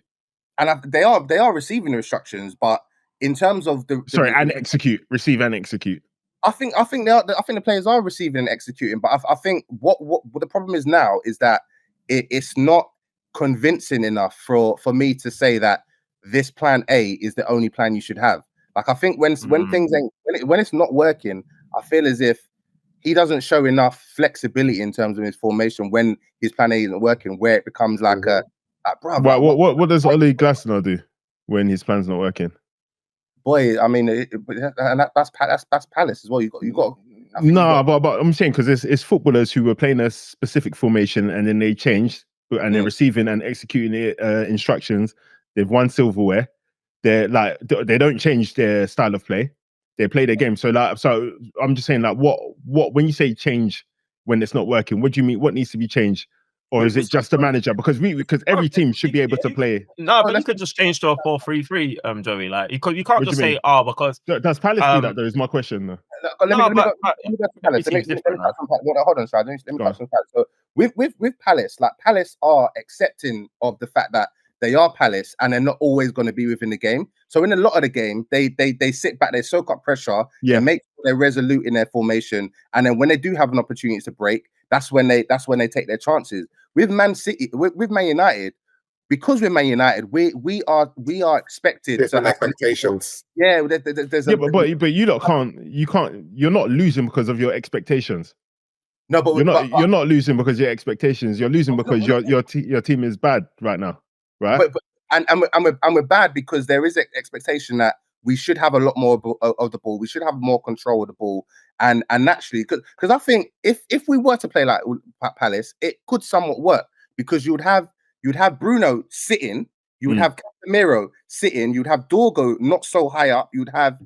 And they are receiving the instructions, but in terms of
receive and execute.
I think the players are receiving and executing, but I think what the problem is now is that it's not convincing enough for me to say that this plan A is the only plan you should have. Like I think when things ain't, when it's not working, I feel as if he doesn't show enough flexibility in terms of his formation when his plan A isn't working, where it becomes like bro.
What does Ole Glasner do when his plan's not working?
Boy, I mean, that's Palace as well. You got.
But I'm saying because it's footballers who were playing a specific formation and then they changed and they're receiving and executing the instructions. They've won silverware. They're like, they don't change their style of play. They play their game. So I'm just saying, like, what when you say change when it's not working, what do you mean? What needs to be changed? Or is it just the manager? Because every team should be able to play.
No, but you could just change to a 4-3-3, Joey. Like you can't just say because
does Palace do that though? Is my question though.
Let me go to Palace. Hold on, sorry. Let me touch on Palace. So with Palace, like Palace are accepting of the fact that they are Palace and they're not always going to be within the game. So in a lot of the game, they sit back, they soak up pressure, they make sure they're resolute in their formation, and then when they do have an opportunity to break, that's when they take their chances. With Man City, with Man United, because we're Man United, we are expected to have
expectations.
Yeah,
but you're not losing because of your expectations.
No, but
you're not losing because of your expectations. You're losing because your team is bad right now, right?
And we're bad because there is an expectation that we should have a lot more of the ball. We should have more control of the ball, and naturally, because I think if we were to play like Palace, it could somewhat work because you'd have Bruno sitting You would have Casemiro sitting. You'd have Dorgo not so high up. You'd have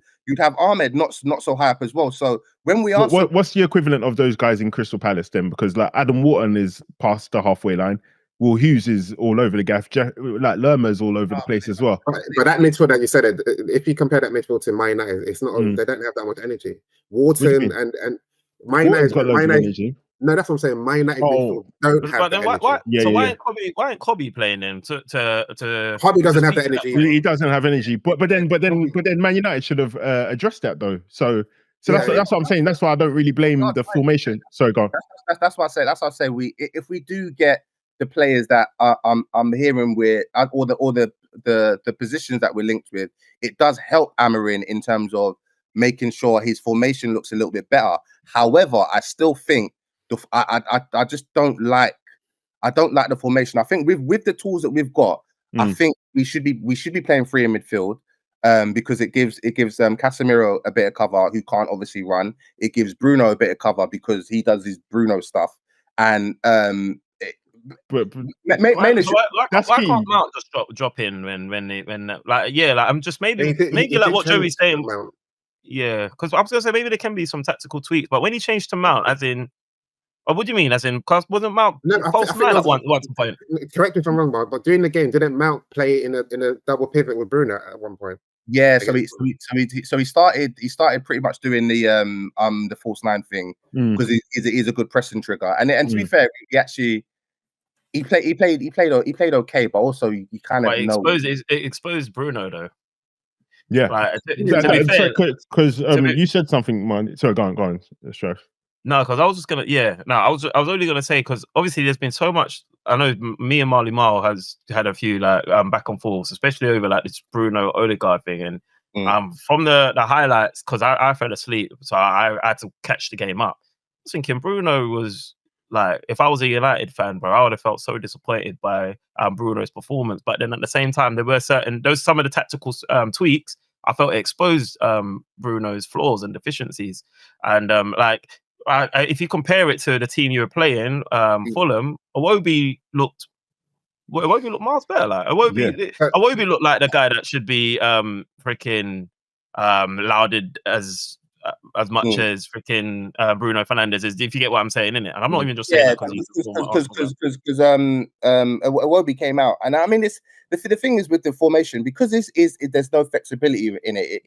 Ahmed not so high up as well. So when we are,
what's the equivalent of those guys in Crystal Palace then? Because like Adam Wharton is past the halfway line. Will Hughes is all over the gaff. Like Lerma's all over the place as well.
But that midfield that you said, if you compare that midfield to Man United, it's not. They don't have that much energy. Wharton and Man United. No, that's what I'm saying. Man United midfield don't have that energy.
Why ain't Kobbie playing him to
Kobbie doesn't have the energy.
He doesn't have energy. But then Man United should have addressed that though. So that's what I'm saying. That's why I don't really blame the formation. Sorry, go on.
That's what I say. That's what I say. If we do get the players that I'm hearing with, or the positions that we're linked with, it does help Amorim in terms of making sure his formation looks a little bit better. However, I still think I just don't like the formation. I think with the tools that we've got, I think we should be playing three in midfield. Because it gives Casemiro a bit of cover who can't obviously run. It gives Bruno a bit of cover because he does his Bruno stuff. And
why can't Mount just drop in when I'm just maybe like what Joey's saying. Yeah, because I was gonna say maybe there can be some tactical tweaks, but when he changed to Mount, as in, what do you mean? As in, because wasn't Mount false nine at one point?
Correct me if I'm wrong, but during the game, didn't Mount play in a double pivot with Bruno at one point?
Yeah, so he started pretty much doing the false nine thing because he's a good pressing trigger, and to be fair, he played okay, but also you kind of know
it exposed Bruno though.
Yeah,
because
you said something, man. Sorry, go on, Strash.
No, because I was just gonna. I was only gonna say because obviously there's been so much. I know me and Marl has had a few like back and forths, especially over like this Bruno Odegaard thing, and from the highlights because I fell asleep, so I had to catch the game up. I was thinking Bruno was like, if I was a United fan, bro, I would have felt so disappointed by Bruno's performance. But then at the same time, there were some of the tactical tweaks. I felt it exposed Bruno's flaws and deficiencies, and if you compare it to the team you were playing, Fulham, Iwobi looked miles better. Like Iwobi looked like the guy that should be freaking lauded as much as freaking Bruno Fernandes is. If you get what I'm saying, innit? And I'm not even just saying that
because Iwobi came out, and I mean the thing is with the formation, because there's no flexibility in it.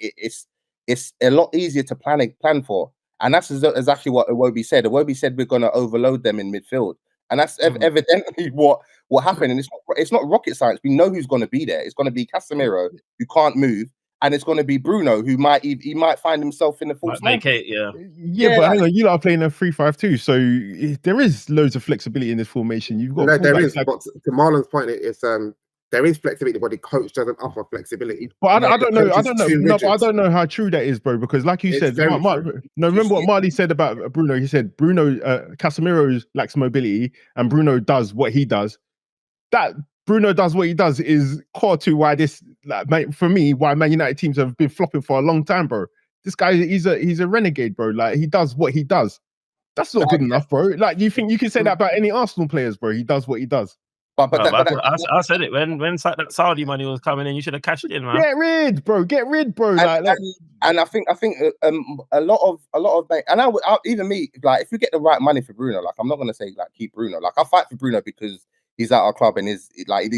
It's a lot easier to plan for. And that's exactly what Iwobi said. Iwobi said we're going to overload them in midfield. And that's evidently what happened. And it's not rocket science. We know who's going to be there. It's going to be Casemiro, who can't move. And it's going to be Bruno, who might find himself in the false nine.
Yeah, but hang on, you lot are playing a 3-5-2. So there is loads of flexibility in this formation. You've got
there is. But to Marlon's point, it's there is flexibility, but the coach doesn't offer flexibility.
But I don't know. But I don't know how true that is, bro. Because like you said, remember what Marley said about Bruno? He said Casemiro lacks mobility, and Bruno does what he does. That Bruno does what he does is core to why why Man United teams have been flopping for a long time, bro. This guy, he's a renegade, bro. Like, he does what he does. That's not good enough, bro. Like, you think you can say that about any Arsenal players, bro? He does what he does.
I said it when that Saudi money was coming in. You should have cashed it in, man.
Get rid, bro.
And I think a lot of and even me, like, if you get the right money for Bruno, like, I'm not gonna say like keep Bruno. Like, I fight for Bruno because he's at our club and he's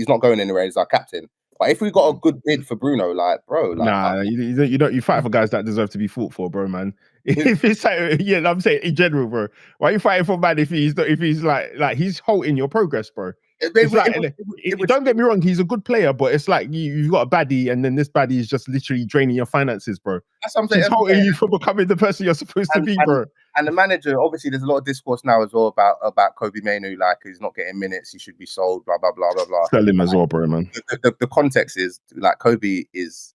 not going anywhere. He's our captain. But if we got a good bid for Bruno, like, bro, like,
you fight for guys that deserve to be fought for, bro, man. If it's like, I'm saying in general, bro. Why are you fighting for man if he's like he's halting your progress, bro? Don't get me wrong, he's a good player, but it's like you've got a baddie, and then this baddie is just literally draining your finances, bro.
That's what I'm saying.
He's halting you from becoming the person you're supposed to be, bro.
And the manager, obviously, there's a lot of discourse now as well about Kobbie Mainoo, like, he's not getting minutes, he should be sold, blah blah blah blah blah.
Sell him as well, bro, man.
The context is like Kobbie is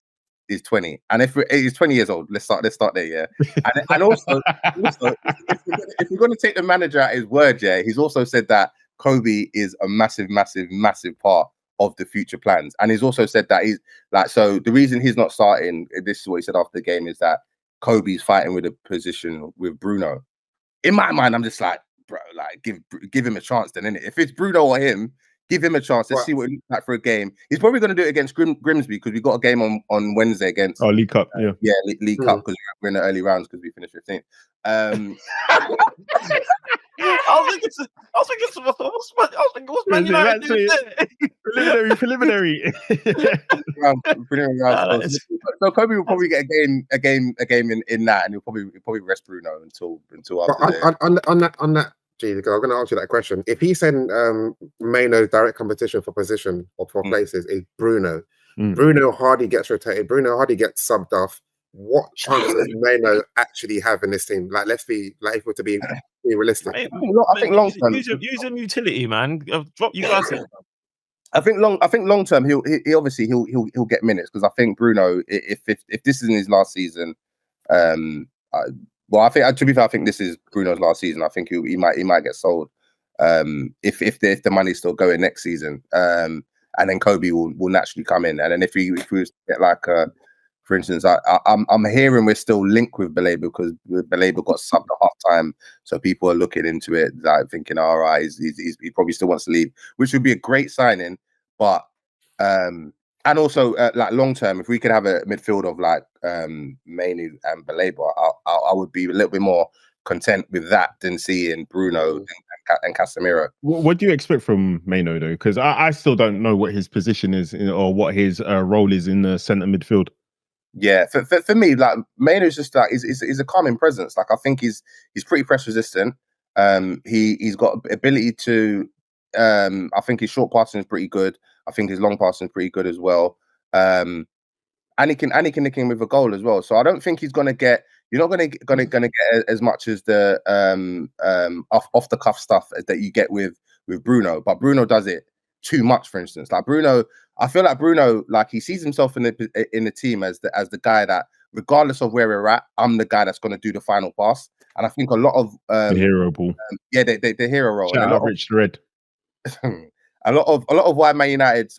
20, and if he's 20 years old, let's start there, yeah. And also, if we're going to take the manager at his word, yeah, he's also said that Kobbie is a massive part of the future plans, and he's also said that he's like, so the reason he's not starting, this is what he said after the game, is that Kobbie's fighting with a position with Bruno. In my mind, I'm just like, bro, like, give him a chance then, innit? If it's Bruno or him, Give him a chance. Let's see what it looks like for a game. He's probably going to do it against Grimsby because we've got a game on Wednesday against.
League Cup,
League Cup because we're in the early rounds because we finished 15th.
I was thinking, what's Man United doing there?
Preliminary.
So Kobbie will probably get a game in that, and he'll probably rest Bruno until after.
On that. I'm going to ask you that question. If he sent Mainoo direct competition for position or for places, is Bruno. Bruno hardly gets rotated. Bruno hardly gets subbed off. What chance does Mainoo actually have in this team? Like, let's be if we're to be realistic.
I think long term,
use him utility, man. Drop you guys in.
I think long term he'll get minutes because I think Bruno, if this isn't his last season, I think, to be fair, I think this is Bruno's last season. I think he might get sold if the money's still going next season. And then Kobbie will naturally come in. And then if we get like for instance, I'm hearing we're still linked with Bernabéu because Bernabéu got subbed at half time, so people are looking into it, like thinking, all right, he probably still wants to leave, which would be a great signing. But and also like long term, if we could have a midfield of like Mainoo and Bernabéu, I would be a little bit more content with that than seeing Bruno and Casemiro.
What do you expect from Mainoo though? Because I still don't know what his position is or what his role is in the centre midfield.
Yeah, for me, like Mainoo's just like is a calming presence. Like I think he's pretty press resistant. He's got ability to. I think his short passing is pretty good. I think his long passing is pretty good as well. And he can nick in with a goal as well. So I don't think he's gonna get. You're not gonna get as much as the off the cuff stuff that you get with Bruno. But Bruno does it too much. For instance, like Bruno, I feel like Bruno, like he sees himself in the team as the guy that, regardless of where we're at, I'm the guy that's going to do the final pass. And I think a lot of
the hero ball,
the hero role.
Shout out Rich Red.
A lot of why Man United's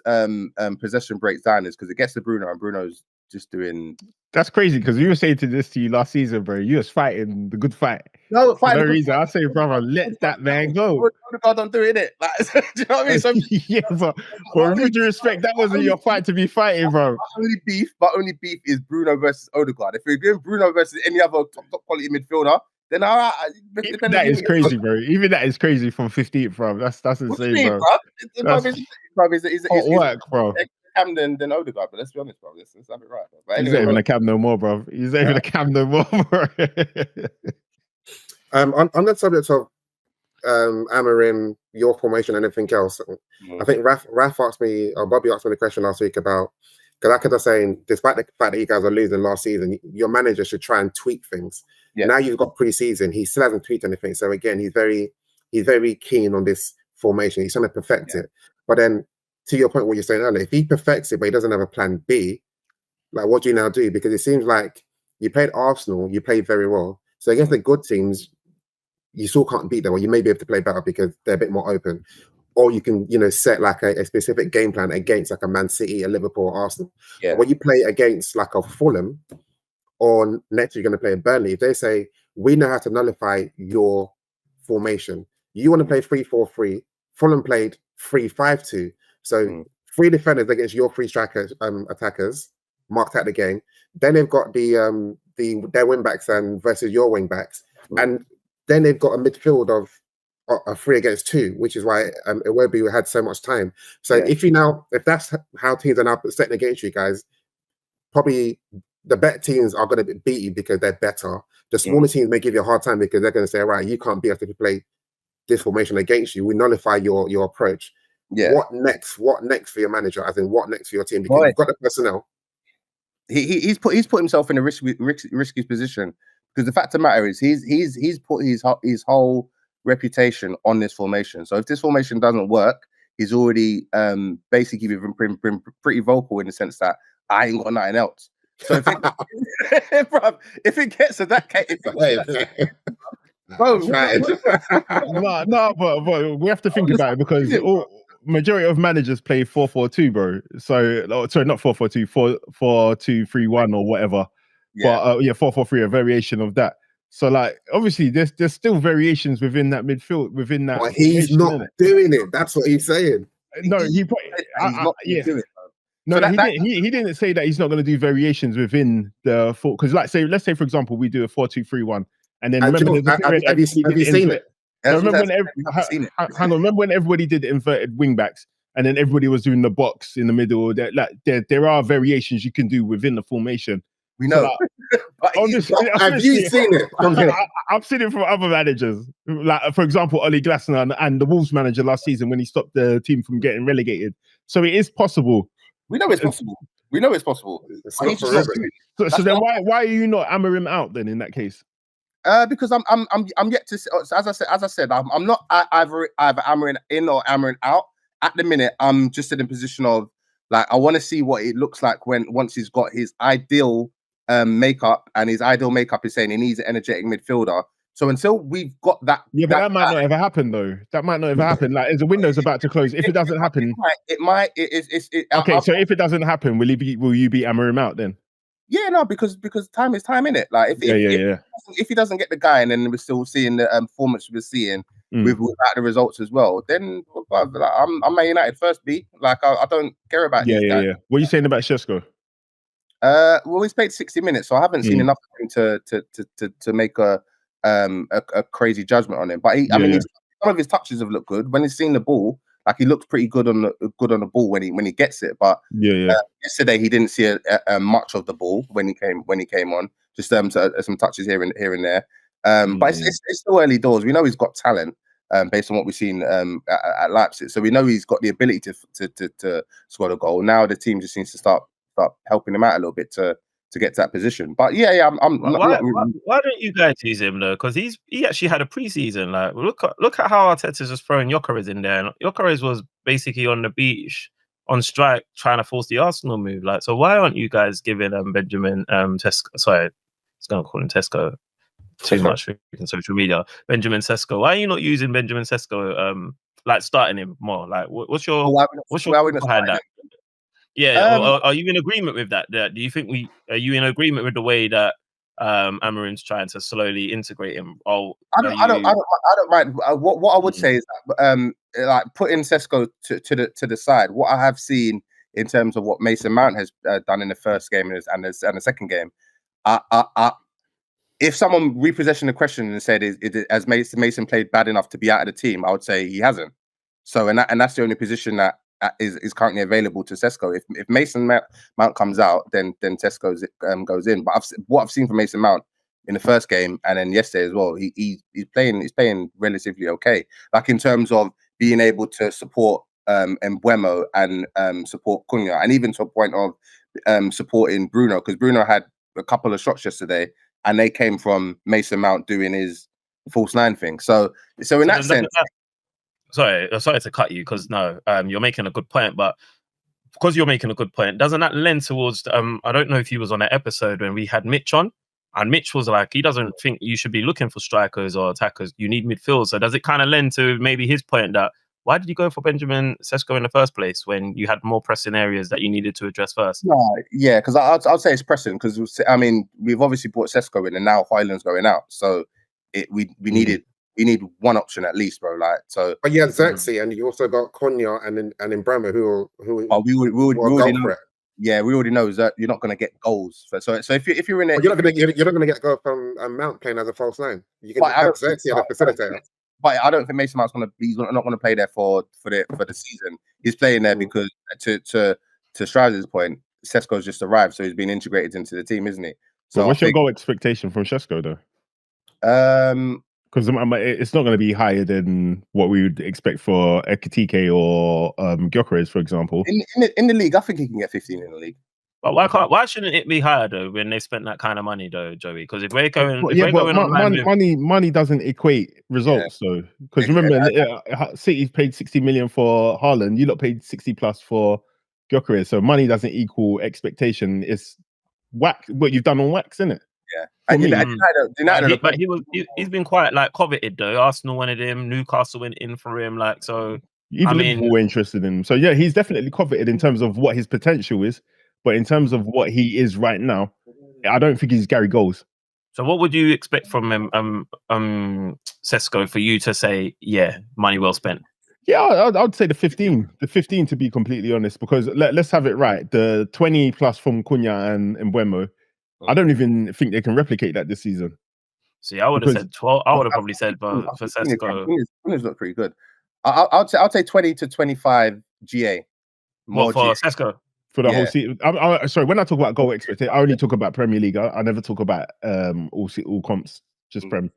possession breaks down is because it gets to Bruno, and Bruno's just doing.
That's crazy because we were saying this to you last season, bro. You was fighting the good fight.
No,
for no reason. I say, brother, let that man go.
God, don't do it. Like, do you know what I mean? So,
yeah, but with due respect, that wasn't your fight to be fighting, bro.
My only beef is Bruno versus Odegaard. If we're doing Bruno versus any other top quality midfielder, then all right.
That is crazy, bro. Even that is crazy from 15th, bro. That's insane, bro.
It's
work, bro.
Camden than Odegaard, but let's be honest, bro. Let's have it right, bro. But anyway,
he's not even a cam no more, bro. He's not even a cam no more, bro.
On the subject of Amorim, your formation and everything else, I think Raf asked me, or Bobby asked me the question last week about, because I could have saying, despite the fact that you guys are losing last season, your manager should try and tweak things. Yeah. Now you've got pre-season, he still hasn't tweaked anything. So again, he's very keen on this formation. He's trying to perfect it. But then, to your point, what you're saying earlier, if he perfects it, but he doesn't have a plan B, like what do you now do? Because it seems like you played Arsenal, you played very well. So against the good teams, you still can't beat them, or you may be able to play better because they're a bit more open. Or you can, set like a specific game plan against like a Man City, a Liverpool, or Arsenal. Yeah. When you play against like a Fulham, or next you're going to play a Burnley, if they say, we know how to nullify your formation. You want to play 3-4-3. Fulham played 3-5-2. So 3 defenders against your 3 strikers, attackers, marked out the game. Then they've got their wing backs and versus your wing backs, and then they've got a midfield of a 3 against 2, which is why Iwobi had so much time. So if that's how teams are now setting against you guys, probably the better teams are going to beat you because they're better. The smaller teams may give you a hard time because they're going to say, right, you can't beat us if you play this formation against you. We nullify your approach. Yeah. What next for your manager? As in, what next for your team? Because you've got the personnel.
He's put himself in a risky position, because the fact of the matter is he's put his whole reputation on this formation. So if this formation doesn't work, he's already basically been pretty vocal in the sense that I ain't got nothing else. So if it gets to that case,
but we have to think about it, because majority of managers play 4-4-2, bro. So sorry, not 4-4-2, 4-2-3-1 or whatever. Yeah. But 4-4-3, a variation of that. So like, obviously, there's still variations within that midfield, within that.
But he's not doing it. That's what he's saying.
no, he put.
He's not
Yeah.
doing it. Bro.
No,
So
he didn't. He didn't say that he's not going to do variations within the four. Because, let's say, for example, we do a 4-2-3-1, and then remember there's a period
have you seen it?
No, remember when hang on, remember when everybody did inverted wing backs, and then everybody was doing the box in the middle. There are variations you can do within the formation.
We know.
So,
Have you seen it?
I've seen it from other managers, like for example, Oli Glasner and the Wolves manager last season when he stopped the team from getting relegated. So it is possible.
We know it's possible. We know it's possible.
It's not for everything.
So then why are you not Amorim out then in that case?
Because I'm yet to see, as I said, I'm not either Amorim in or Amorim out. At the minute, I'm just in a position of like I want to see what it looks like once he's got his ideal makeup, and his ideal makeup is saying he needs an energetic midfielder. So until we've got that,
but that might not ever happen though. That might not ever happen. Like as the window's about to close, if it doesn't happen,
it might.
Okay, so if it doesn't happen, will you be Amorim out then?
Yeah, no, because time is time, innit? Like if he doesn't get the guy, and then we're still seeing the performance we're seeing without the results as well, then like, I'm Man United first, B. Like I don't care about these guys. Yeah.
What are you saying about Sesko?
Well, he's played 60 minutes, so I haven't seen enough of him to make a crazy judgment on him. But some of his touches have looked good when he's seen the ball. Like he looks pretty good on the ball when he gets it. But yesterday he didn't see much of the ball when he came on. Just some touches here and there. But it's still early doors. We know he's got talent based on what we've seen at Leipzig. So we know he's got the ability to score a goal. Now the team just needs to start helping him out a little bit to get to that position. But
why don't you guys use him though? Because he actually had a preseason. Like look at how Arteta's just throwing Gyökeres in there. And Gyökeres was basically on the beach on strike trying to force the Arsenal move. Like, so why aren't you guys giving Benjamin Sesko? Sorry, I was going to call him Sesko. Too much in social media. Benjamin Sesko. Why are you not using Benjamin Sesko? Like starting him more. Like, what's your behind that? Yeah, are you in agreement with that? Do you think are you in agreement with the way that Amorim's trying to slowly integrate him? I
don't mind. What I would say is that, like putting Sesko to the side. What I have seen in terms of what Mason Mount has done in the first game and the second game, if someone repossessed the question and said, "Has Mason played bad enough to be out of the team?" I would say he hasn't. So and that's the only position that is currently available to Sesko. If Mason Mount comes out, then Sesko goes in. But what I've seen from Mason Mount in the first game and then yesterday as well, he's playing relatively okay. Like in terms of being able to support Mbeumo and support Cunha, and even to a point of supporting Bruno, because Bruno had a couple of shots yesterday, and they came from Mason Mount doing his false nine thing. So in that sense.
Sorry to cut you because you're making a good point, but because you're making a good point, doesn't that lend towards? I don't know if he was on that episode when we had Mitch on, and Mitch was like, he doesn't think you should be looking for strikers or attackers. You need midfield. So does it kind of lend to maybe his point that why did you go for Benjamin Sesko in the first place when you had more pressing areas that you needed to address first?
Yeah, because I'd say it's pressing because we've obviously brought Sesko in and now Højlund's going out, so we needed. We need one option at least, bro. Like so. But
yeah, Xerxes, and you also got Cunha and Mbeumo who.
We already know. Yeah, we already know that you're not going to get goals. So if you're in it,
you're not going to get goals from Mount playing as a false nine. You can have Xerxes as a facilitator.
But I don't think Mason Mount's he's not going to play there for the season. He's playing there because to Strider's point, Sesko's just arrived, so he's been integrated into the team, isn't he? So
what's your goal expectation from Sesko though? Because it's not going to be higher than what we would expect for Ekitike or Gyökeres, for example.
In the league, I think he can get 15 in the league.
But why shouldn't it be higher though when they spent that kind of money though, Joey? Because if we're going,
money doesn't equate results though. Because remember, City paid 60 million for Haaland. You lot paid 60 plus for Gyökeres. So money doesn't equal expectation. It's whack. What you've done on wax, isn't it?
Yeah, and United,
but he's been quite like coveted though. Arsenal wanted him, Newcastle went in for him, like so.
Even Liverpool were interested in him. So yeah, he's definitely coveted in terms of what his potential is, but in terms of what he is right now, I don't think he's Gary Goals.
So what would you expect from Sesko for you to say, yeah, money well spent?
Yeah, I'd say the 15. The 15 to be completely honest, because let's have it right. The 20 plus from Cunha and Mbeumo, I don't even think they can replicate that this season.
See, I would have said 12. I would have probably said for
I think
Sesko.
Cunha's look pretty good. I'll say 20 to 25 GA.
What for
GA.
Sesko?
For the whole season. Sorry, when I talk about goal expectation, I only talk about Premier League. I never talk about all comps, just Prem.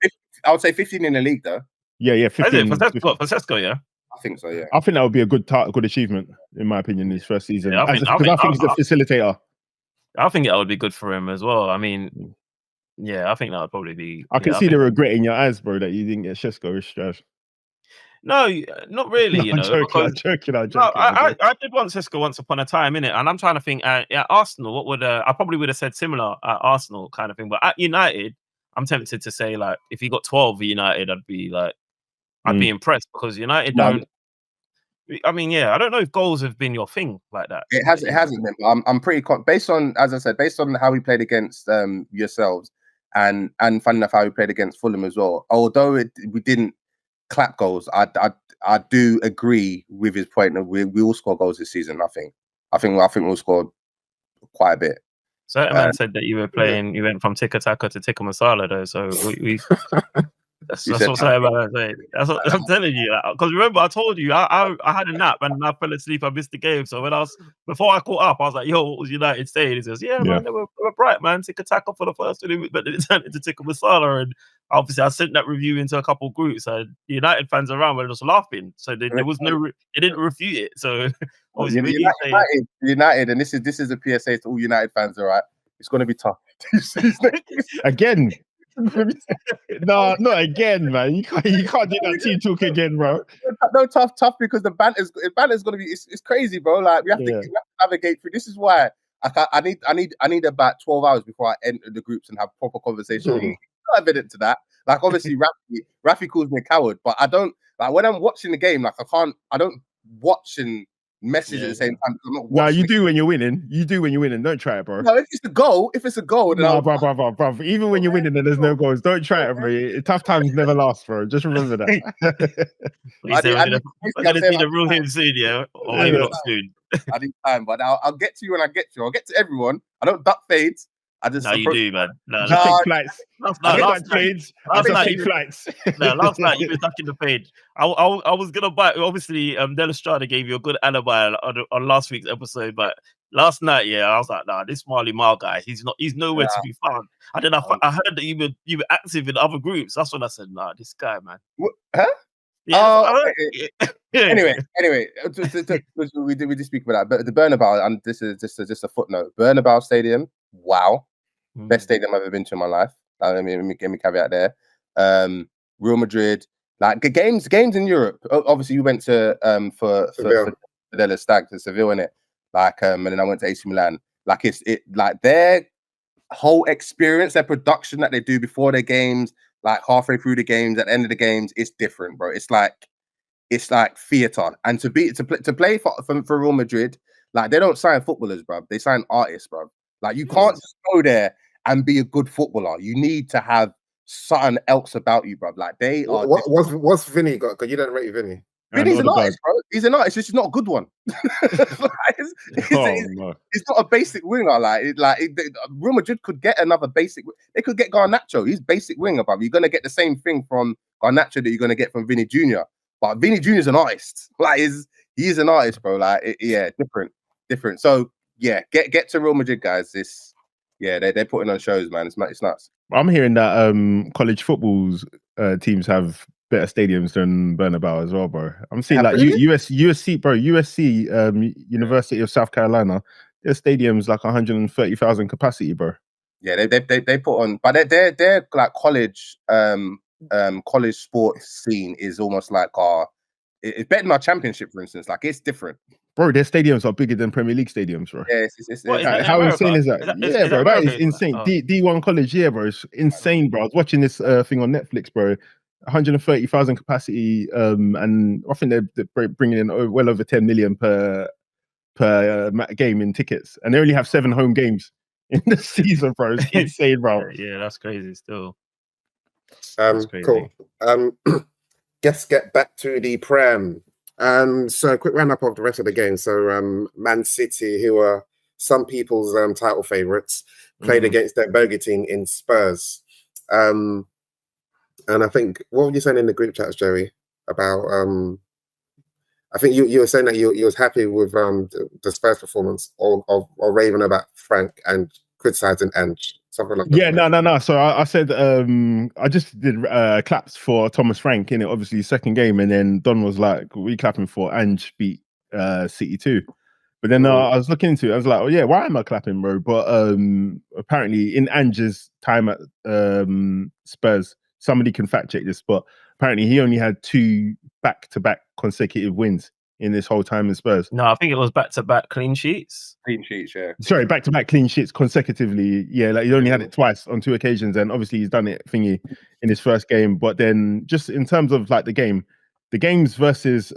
I would say 15 in the league though.
Yeah, 15.
For Sesko, yeah.
I think so, yeah.
I think that would be a good achievement, in my opinion, his first season.
Yeah, I think
he's a facilitator.
I think that would be good for him as well. I mean, yeah, I think that would probably be.
I can see the regret in your eyes, bro, that you didn't get Sesko.
No, not really.
No,
you know,
I'm joking.
I did want Sesko once upon a time, innit? And I'm trying to think. At Arsenal, what would I probably would have said similar at Arsenal kind of thing, but at United, I'm tempted to say like if he got 12 for United, I'd be impressed because United don't. I mean, yeah, I don't know if goals have been your thing like that.
It hasn't been. I'm pretty based on, as I said, based on how we played against yourselves, and funny enough how we played against Fulham as well. Although we didn't clap goals, I do agree with his point that we will score goals this season. I think we'll score quite a bit.
Certain man said that you were playing. You went from Tikka Taka to Tikka Masala, though. So we That's what I'm saying. That's what I'm telling you. Because remember, I told you I had a nap and I fell asleep. I missed the game. So before I caught up, I was like, "Yo, what was United saying?" He says, "Yeah, man, they were bright, man. Tikka Taka for the first 2 minutes, but they turned into Tikka Masala." And obviously, I sent that review into a couple of groups, and the United fans around were just laughing. So there was they didn't refute it. So obviously,
United, and this is a PSA to all United fans. All right, it's going to be tough
again. No, not again, man. You can't do that team talk again, bro.
No, tough because the banter's gonna be it's crazy, bro. Like we have to navigate through. This is why I need about 12 hours before I enter the groups and have proper conversation. Not evident to that. Like obviously Rafi calls me a coward, but I don't like when I'm watching the game, like I don't watch and message at the same time.
No, you do when you're winning. Don't try it, bro.
No, if it's a goal, then
bro. Even when you're winning and there's no goals, don't try it, bro. Tough times never last, bro. Just remember that.
We're gonna see the real him soon, yeah, or maybe not soon.
I need time, but I'll get to you when I get to you. I'll get to everyone. I don't duck fades.
No, you do, man. No,
take flights.
Last night you were ducking the fade. I was gonna buy. Obviously, Della Strada gave you a good alibi on last week's episode, but last night, I was like, nah, this Marl guy, he's nowhere to be found. I don't know. I heard that you were active in other groups. That's when I said, nah, this guy, man.
Huh?
Yeah,
Anyway, we did speak about that, but the Bernabéu, and this is just a footnote. Bernabéu Stadium, wow. Best stadium I've ever been to in my life. Let me caveat there. Real Madrid, like games in Europe. Obviously, you went to for the Stag to Seville, innit? Like and then I went to AC Milan. Like like their whole experience, their production that they do before their games, like halfway through the games, at the end of the games, it's different, bro. It's like theater. And to play for Real Madrid, like they don't sign footballers, bro. They sign artists, bro. Like you can't just go there and be a good footballer. You need to have something else about you, bro. Like they are.
What's Vinny got? Because you don't rate Vinny.
Vinny's an artist, bro. He's an artist. It's just not a good one. He's not a basic winger. Real Madrid could get another basic. They could get Garnacho. He's basic winger, bro. You're gonna get the same thing from Garnacho that you're gonna get from Vinny Jr. But Vinny Jr. is an artist. Like he's an artist, bro. Like different. So yeah, get to Real Madrid, guys. They're putting on shows, man. It's nuts.
I'm hearing that college football's teams have better stadiums than Bernabéu as well, bro. I'm seeing USC, bro. USC, University of South Carolina. Their stadium's like 130,000 capacity, bro.
Yeah, they put on, but their like college sports scene is almost like it's better than our championship, for instance. Like it's different.
Bro, their stadiums are bigger than Premier League stadiums, bro.
Yeah,
how insane is that? Bro, that is insane. D1 college, bro, it's insane, bro. I was watching this thing on Netflix, bro. 130,000 capacity, and I think they're bringing in well over 10 million per game in tickets, and they only have 7 home games in the season, bro. It's insane, bro.
Yeah, that's crazy. Still,
crazy. Cool. Let's get back to the Prem. So a quick roundup of the rest of the game. So Man City, who are some people's title favourites, played against their bogey team in Spurs. And I think, what were you saying in the group chats, Joey, about I think you were saying that you was happy with the Spurs performance, or raving about Frank and criticising Ange, something like that.
Yeah, no. So I said I just did claps for Thomas Frank in it, obviously second game, and then Don was like, "We clapping for Ange beat City too." But then I was looking into it. I was like, "Oh yeah, why am I clapping, bro?" But apparently, in Ange's time at Spurs, somebody can fact check this, but apparently he only had 2 back-to-back consecutive wins in this whole time in Spurs.
No, I think it was back-to-back clean sheets.
Clean sheets, yeah.
Sorry, back-to-back clean sheets consecutively. Yeah, like he only had it twice on 2 occasions, and obviously he's done it thingy in his first game. But then, just in terms of like the games versus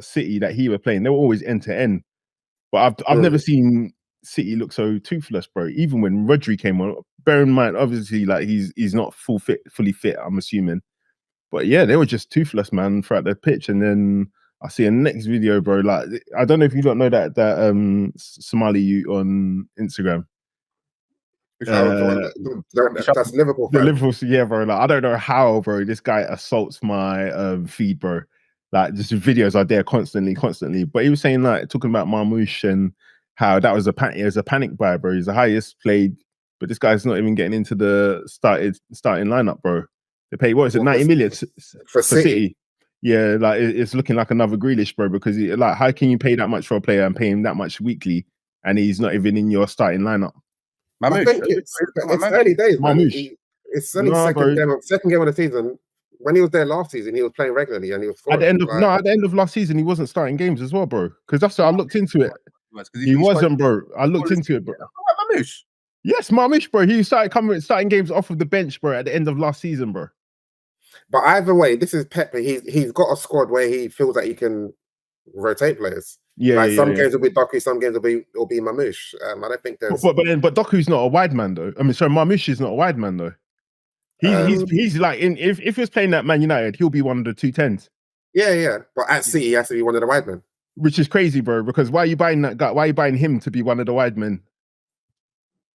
City that he were playing, they were always end to end. But I've never seen City look so toothless, bro. Even when Rodri came on, bear in mind, obviously, like he's not fully fit. I'm assuming, but yeah, they were just toothless, man, throughout the pitch. And then I see a next video, bro. Like I don't know if you don't know that Somali you on Instagram.
That's Liverpool.
The Liverpool, yeah, bro. Like I don't know how, bro. This guy assaults my feed, bro. Like just videos are there constantly. But he was saying like talking about Marmoush and how that was a panic buy, bro. He's the highest played, but this guy's not even getting into the starting lineup, bro. They pay what is it, 90 million
for City?
Yeah, like it's looking like another Grealish, bro. Because like, how can you pay that much for a player and pay him that much weekly, and he's not even in your starting lineup?
I think it's early days, man. It's only second game of the season. When he was there last season, he was playing regularly, and he was
at the end of last season, he wasn't starting games as well, bro. Because that's what I looked into it. He wasn't, bro. I looked into it, bro.
Marmoush.
Yes, Marmoush, bro. He started starting games off of the bench, bro, at the end of last season, bro.
But either way, this is Pep. He's got a squad where he feels that he can rotate players.
Yeah,
some games will be Doku, some games will be Marmoush. I don't think there's.
But Doku's not a wide man though. I mean, sorry, Marmoush is not a wide man though. He's like if he was playing at Man United, he'll be one of the 210s.
Yeah. But at City, he has to be one of the wide men.
Which is crazy, bro. Because why are you buying that guy? Why are you buying him to be one of the wide men?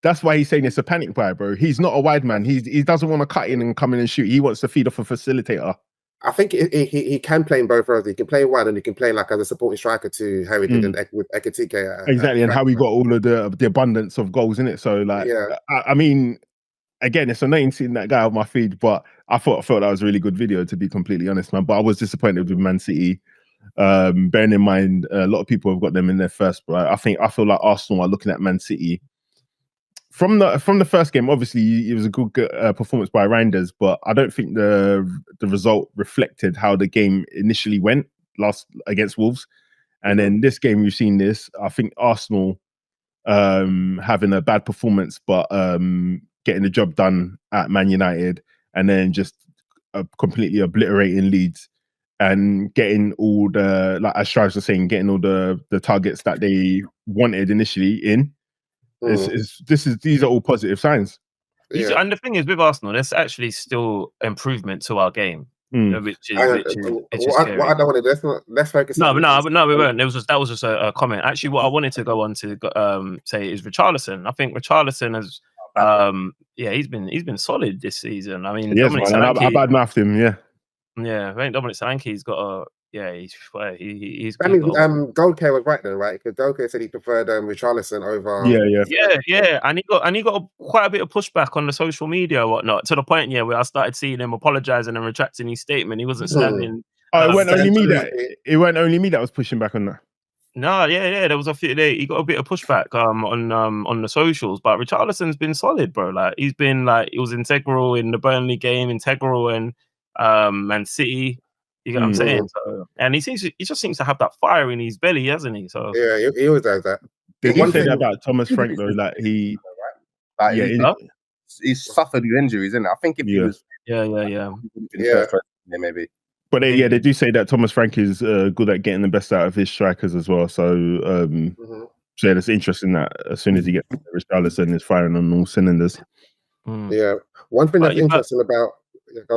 That's why he's saying it's a panic buy, bro. He's not a wide man. He doesn't want to cut in and come in and shoot. He wants to feed off a facilitator.
I think he can play in both roles. He can play wide and he can play like as a supporting striker to how he did with Ekitike.
Exactly, and how we got all of the abundance of goals in it. So like, I mean, again, it's annoying seeing that guy on my feed, but I felt that was a really good video, to be completely honest, man. But I was disappointed with Man City. Bearing in mind, a lot of people have got them in their first, but I feel like Arsenal are looking at Man City from the first game. Obviously, it was a good performance by Reinders, but I don't think the result reflected how the game initially went last against Wolves. And then this game, we've seen this. I think Arsenal having a bad performance, but getting the job done at Man United, and then just completely obliterating Leeds and getting all the, like as Strives was saying, getting all the targets that they wanted initially in. These are all positive signs.
Yeah. And the thing is with Arsenal, there's actually still improvement to our game, which is scary.
What I don't want to let's focus.
No, we weren't. That was just a comment. Actually, what I wanted to go on to say is Richarlison. I think Richarlison has, he's been solid this season. I mean,
yes, man, I bad-mouthed him.
Yeah, I think Dominic Solanke's got a. Yeah, he's.
I mean, Goldcare was right then, right? Because Goldcare said he preferred Richarlison over.
Yeah, and he got quite a bit of pushback on the social media or whatnot, to the point where I started seeing him apologizing and retracting his statement. He wasn't standing.
It wasn't only me that. It wasn't only me that was pushing back on that.
No, there was a few. He got a bit of pushback on the socials, but Richarlison's been solid, bro. Like he was integral in the Burnley game, integral in Man City. You get what I'm saying? So, and he just seems to have that fire in his belly, hasn't he? So
yeah, he always does that.
Did you say that about Thomas Frank though? Like he's
suffered with injuries, isn't it? I think if he was maybe.
But they do say that Thomas Frank is good at getting the best out of his strikers as well. So so it's interesting that as soon as he gets Richarlison is firing on all cylinders.
Yeah, one thing that's interesting about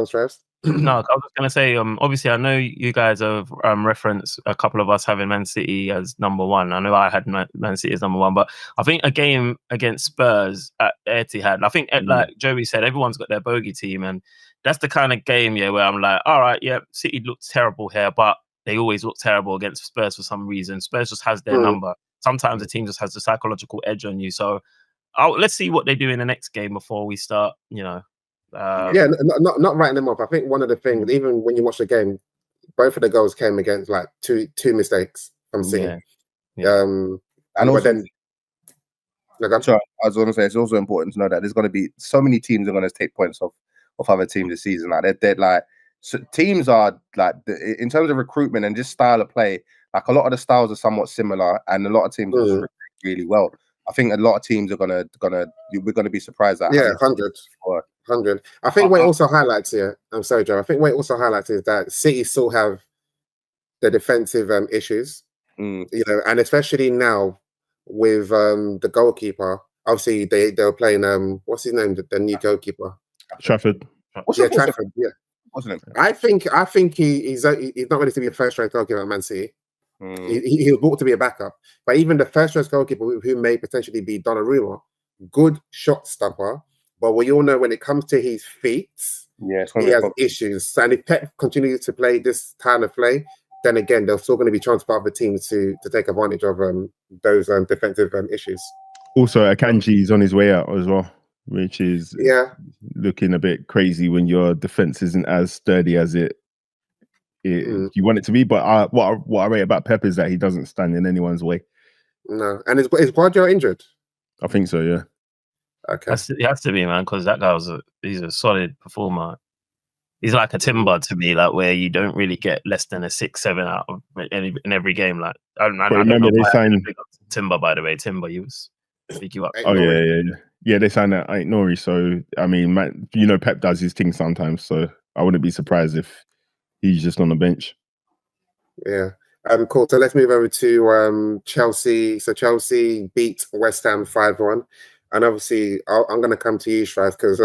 Strives.
No, I was going to say, obviously, I know you guys have referenced a couple of us having Man City as number one. I know I had Man City as number one, but I think a game against Spurs at Etihad, I think, like Joey said, everyone's got their bogey team, and that's the kind of game, where I'm like, all right, City looks terrible here, but they always look terrible against Spurs for some reason. Spurs just has their number. Sometimes the team just has the psychological edge on you. So let's see what they do in the next game before we start,
not writing them off. I think one of the things, even when you watch the game, both of the goals came against like two mistakes from City.
And also,
then,
sorry, I was going to say, it's also important to know that there's going to be so many teams are going to take points off other teams this season. Like they're like, so teams are like, in terms of recruitment and just style of play, like a lot of the styles are somewhat similar, and a lot of teams are recruit really well. I think a lot of teams are we're gonna be surprised at
100. I think what it also highlights here, I'm sorry, Joe. I think what it also highlights is that City still have the defensive issues, and especially now with the goalkeeper. Obviously, they were playing what's his name, the new goalkeeper,
Trafford.
Trafford. Yeah,
wasn't it?
I think he's not ready to be a first-rank goalkeeper at Man City. He was brought to be a backup, but even the first-choice goalkeeper, who may potentially be Donnarumma, good shot stopper, but we all know when it comes to his feet, he has issues. And if Pep continues to play this kind of play, then again, there's still going to be chance for other teams to take advantage of those defensive issues.
Also, Akanji is on his way out as well, which is looking a bit crazy when your defense isn't as sturdy as you want it to be. But what I rate about Pep is that he doesn't stand in anyone's way.
No, and is Guardiola injured?
I think so. Yeah.
Okay.
It has to be, man, because that guy he's a solid performer. He's like a Timber to me, like where you don't really get less than a 6-7 out of in every game. Like I remember
they signed
Timber, by the way. Timber, he was big you up.
Oh yeah. They signed that Ain't Nori. So I mean, man, Pep does his thing sometimes. So I wouldn't be surprised if he's just on the bench.
Yeah. Cool. So let's move over to Chelsea. So Chelsea beat West Ham 5-1, and obviously I'm going to come to you, Shraz, because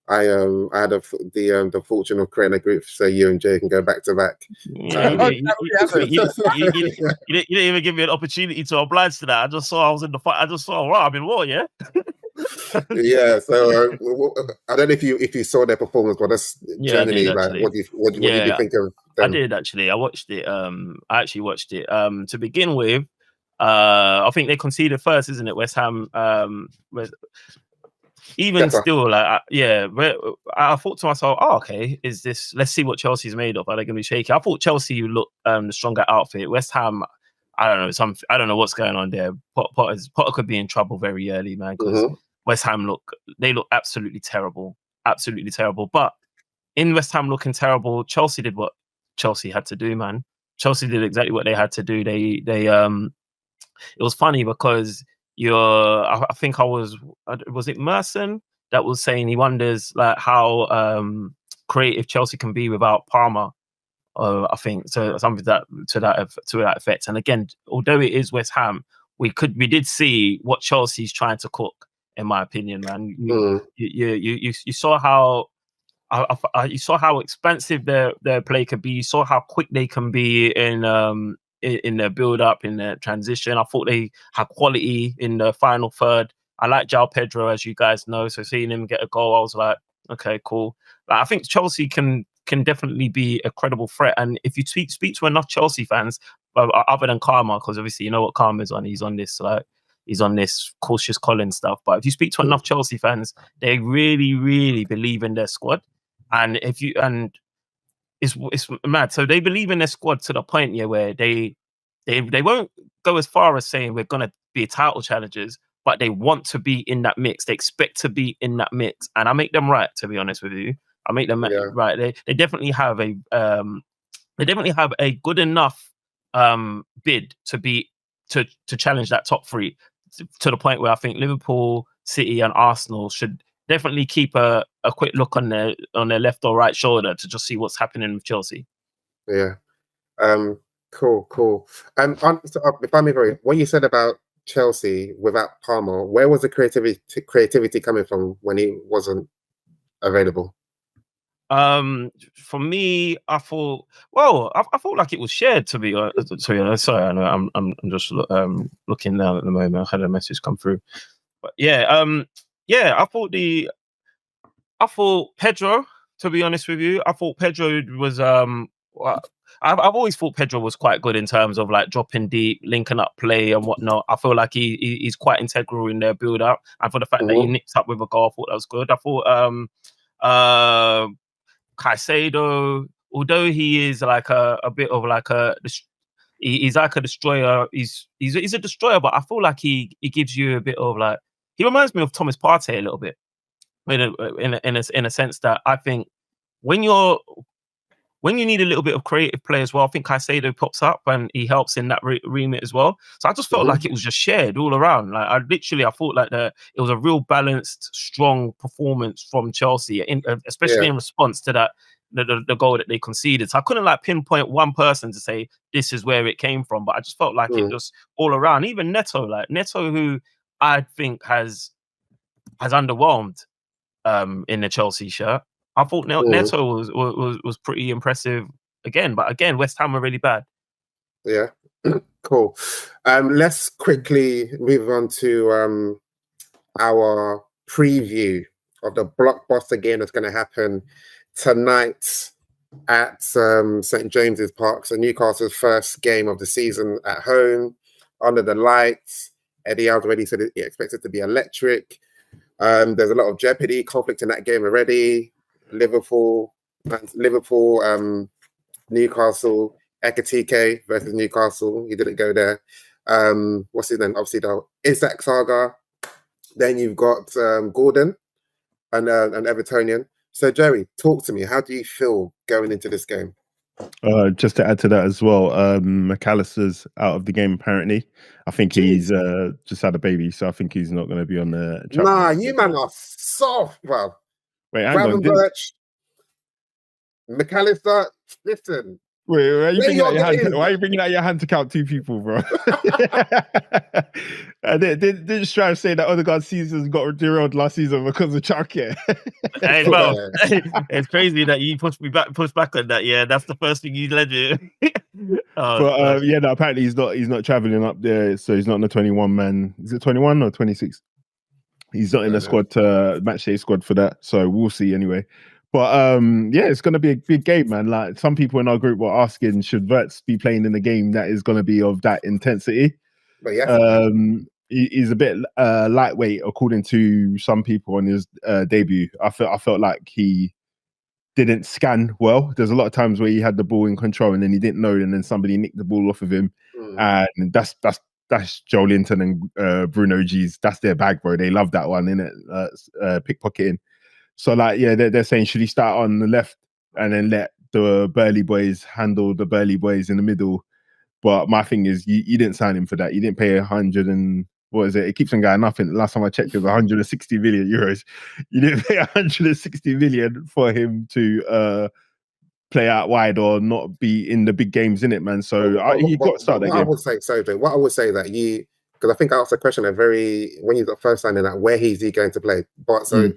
I had the fortune of creating a group so you and Jay can go back to back.
You didn't even give me an opportunity to oblige to that. I just saw I was in the fight. I just saw I'm in war. Yeah.
Yeah. So I don't know if you saw their performance, but that's generally like what did you think of them?
I did actually. I watched it. I actually watched it. To begin with, I think they conceded first, isn't it? West Ham. Still, like, I thought to myself, okay, let's see what Chelsea's made of. Are they going to be shaky? I thought Chelsea would look the stronger outfit. West Ham, I don't know what's going on there. Potter could be in trouble very early, man, because West Ham look absolutely terrible. But in West Ham looking terrible, Chelsea did what Chelsea had to do, man. Chelsea did exactly what they had to do. They it was funny because I think was it Merson that was saying he wonders like how creative Chelsea can be without Palmer. I think so, something to that effect. And again, although it is West Ham, we did see what Chelsea's trying to cook. In my opinion, man, you saw how. You saw how expensive their play could be. You saw how quick they can be in their build up, in their transition. I thought they had quality in the final third. I like João Pedro, as you guys know. So seeing him get a goal, I was like, okay, cool. Like, I think Chelsea can definitely be a credible threat. And if you speak to enough Chelsea fans, other than Karma, because obviously you know what Karma's on. He's on this cautious Colin stuff. But if you speak to enough Chelsea fans, they really, really believe in their squad. And it's mad. So they believe in their squad to the point where they won't go as far as saying we're gonna be title challengers, but they want to be in that mix. They expect to be in that mix, and I make them right. To be honest with you, I make them right. They definitely have a good enough bid to challenge that top three, to the point where I think Liverpool, City, and Arsenal should definitely keep a quick look on their left or right shoulder to just see what's happening with Chelsea.
Yeah. Cool. So, if I may vary, what you said about Chelsea without Palmer, where was the creativity coming from when he wasn't available?
For me, I thought, well, I thought like it was shared, to be honest. Sorry, I know I'm just looking now at the moment. I had a message come through, but yeah, I thought Pedro. To be honest with you, I thought Pedro was I've always thought Pedro was quite good in terms of like dropping deep, linking up play and whatnot. I feel like he's quite integral in their build up, and for the fact that he nipped up with a goal, I thought that was good. I thought Caicedo, although he is like a bit of like he's like a destroyer. He's a destroyer, but I feel like he gives you a bit of like, he reminds me of Thomas Partey a little bit in a sense that I think when you need a little bit of creative play as well, I think Caicedo pops up and he helps in that remit as well. So I just felt like it was just shared all around. Like I thought like it was a real balanced, strong performance from Chelsea, especially in response to that the goal that they conceded. So I couldn't like pinpoint one person to say this is where it came from, but I just felt like it just all around. Even Neto, who I think has underwhelmed in the Chelsea shirt. I thought Neto was pretty impressive again, but again, West Ham were really bad.
Yeah, cool. Let's quickly move on to our preview of the blockbuster game that's going to happen tonight at St James's Park. So Newcastle's first game of the season at home, under the lights. Eddie Howe's already said he expects it to be electric. There's a lot of jeopardy, conflict in that game already. Liverpool, Newcastle, Ekitike versus Newcastle. He didn't go there. What's his name? Obviously, the Isak saga. Then you've got Gordon and Evertonian. So, Joey, talk to me. How do you feel going into this game?
Just to add to that as well, McAllister's out of the game apparently. I think he's just had a baby, so I think he's not going to be on the.
Nah, you man are soft, bro.
Wait, hang on.
McAllister, listen.
Wait, why are you bringing out your hand to count two people, bro? Didn't just try to say that Odegaard's season got derailed last season because of childcare.
Hey, bro, it's crazy that you push back on that. Yeah, that's the first thing you led you.
Apparently he's not traveling up there, so he's not in the 21 man. Is it 21 or 26? He's not in the squad, match day squad for that. So we'll see anyway. But it's going to be a big game, man. Like some people in our group were asking, should Wirtz be playing in a game that is going to be of that intensity?
But yeah,
he's a bit lightweight, according to some people on his debut. I felt like he didn't scan well. There's a lot of times where he had the ball in control and then he didn't know, and then somebody nicked the ball off of him, and that's Joe Linton and Bruno G's. That's their bag, bro. They love that one, innit? Pickpocketing. So, like, yeah, they're saying, should he start on the left and then let the Burley boys handle the Burley boys in the middle? But my thing is, you didn't sign him for that. You didn't pay 100 and what is it? It keeps on going up. And last time I checked, it was 160 million euros. You didn't pay 160 million for him to play out wide or not be in the big games, in it, man. So he got to start that game.
I would say so, Joe. What I would say that because I think I asked a question when you got first signing that, where is he going to play? But so.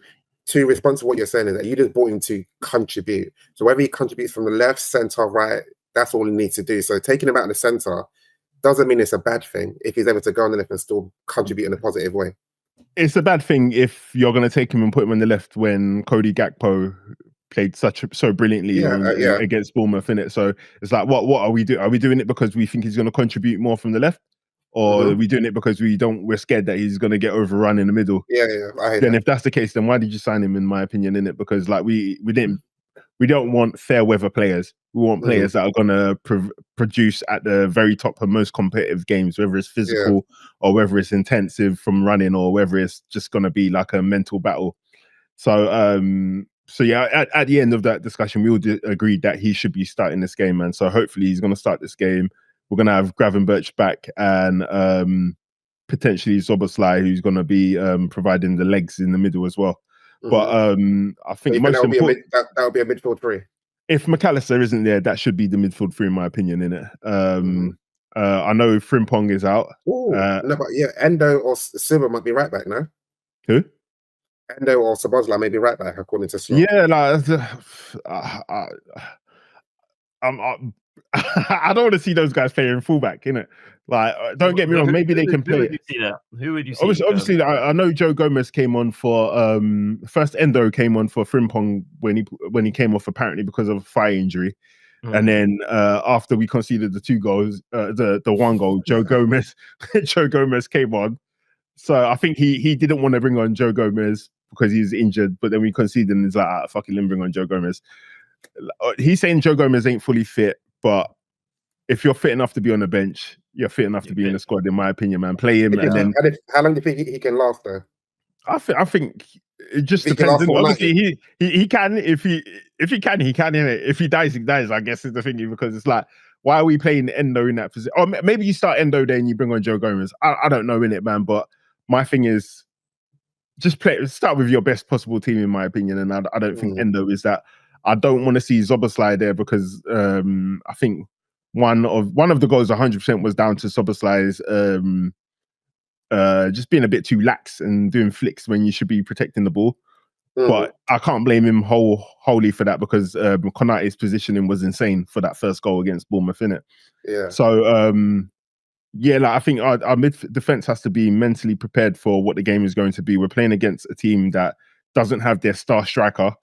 To respond to what you're saying is that you just brought him to contribute. So whether he contributes from the left, centre, right, that's all he needs to do. So taking him out of the centre doesn't mean it's a bad thing if he's able to go on the left and still contribute in a positive way.
It's a bad thing if you're going to take him and put him on the left when Cody Gakpo played so brilliantly against Bournemouth, innit? So it's like, what are we doing? Are we doing it because we think he's going to contribute more from the left? Or are we doing it because we're scared that he's going to get overrun in the middle?
Yeah.
Then if that's the case, then why did you sign him? In my opinion, in it, because like we don't want fair weather players. We want players that are going to produce at the very top of most competitive games, whether it's physical or whether it's intensive from running or whether it's just going to be like a mental battle. So at the end of that discussion, we all agreed that he should be starting this game, man. So hopefully he's going to start this game. We're going to have Gravenberch back and potentially Szoboszlai, who's going to be providing the legs in the middle as well. But I think most important...
that would be a midfield three.
If McAllister isn't there, that should be the midfield three, in my opinion, innit? I know Frimpong is out.
No, but Endo or Silva might be right back now.
Who?
Endo or Szoboszlai maybe right back, according to Slot.
Yeah, like I don't want to see those guys playing fullback, innit? Like, don't get me wrong, maybe they can
Who would
play.
you see that? Who would you see?
Obviously, I know Joe Gomez came on for first. Endo came on for Frimpong when he came off apparently because of a thigh injury, and then after we conceded the 2 goals, the 1 goal, Joe Gomez came on. So I think he didn't want to bring on Joe Gomez because he's injured, but then we conceded and he's like, fucking let me bring on Joe Gomez. He's saying Joe Gomez ain't fully fit, but if you're fit enough to be on the bench, you're fit enough to be in the squad, in my opinion, man. Play him, and then
How long do you think he can last though?
I think it just
He can
depends.
last
Obviously, he can if he can, innit? If he dies, he dies. I guess is the thing, because it's like, why are we playing Endo in that position? Or maybe you start Endo there and you bring on Joe Gomez. I don't know, innit, man. But my thing is, just start with your best possible team, in my opinion. And I don't think Endo is that. I don't want to see Szoboszlai there because I think one of the goals 100% was down to Szoboszlai's just being a bit too lax and doing flicks when you should be protecting the ball. But I can't blame him wholly for that, because Konate's positioning was insane for that first goal against Bournemouth, innit?
Yeah.
So I think our mid defense has to be mentally prepared for what the game is going to be. We're playing against a team that doesn't have their star striker.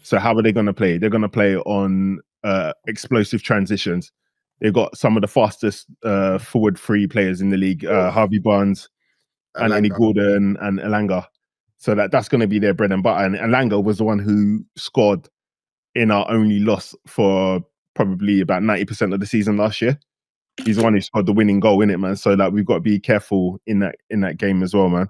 So how are they going to play? They're going to play on explosive transitions. They've got some of the fastest forward 3 players in the league, Harvey Barnes, Anthony Gordon, and Elanga. So that's going to be their bread and butter. And Elanga was the one who scored in our only loss for probably about 90% of the season last year. He's the one who scored the winning goal, innit, man? So we've got to be careful in that game as well, man.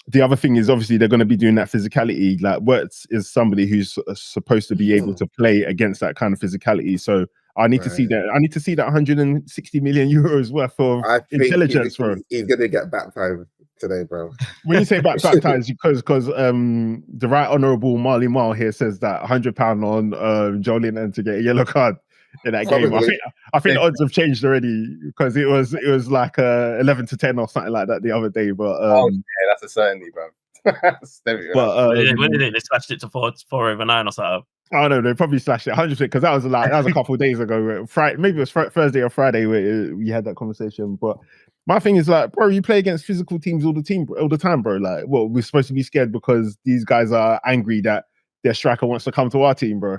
The other thing is, obviously, they're going to be doing that physicality. Like, Wirtz is somebody who's supposed to be able to play against that kind of physicality. So I need to see that. I need to see that 160 million euros worth of intelligence, bro.
He's going to get baptized today, bro.
When you say baptized, because the Right Honourable Marl here says that £100 on Joe Linton to get a yellow card in that game. I think the odds have changed already, because it was like 11-10 or something like that the other day. But
that's a certainty, bro.
But
when did they slashed it to 4 over 9 or something?
I don't know, they probably slashed it 100%, because that was a couple of days ago. Maybe it was Thursday or Friday where we had that conversation. But my thing is, like, bro, you play against physical teams all the time, bro. Like, well, we're supposed to be scared because these guys are angry that their striker wants to come to our team, bro.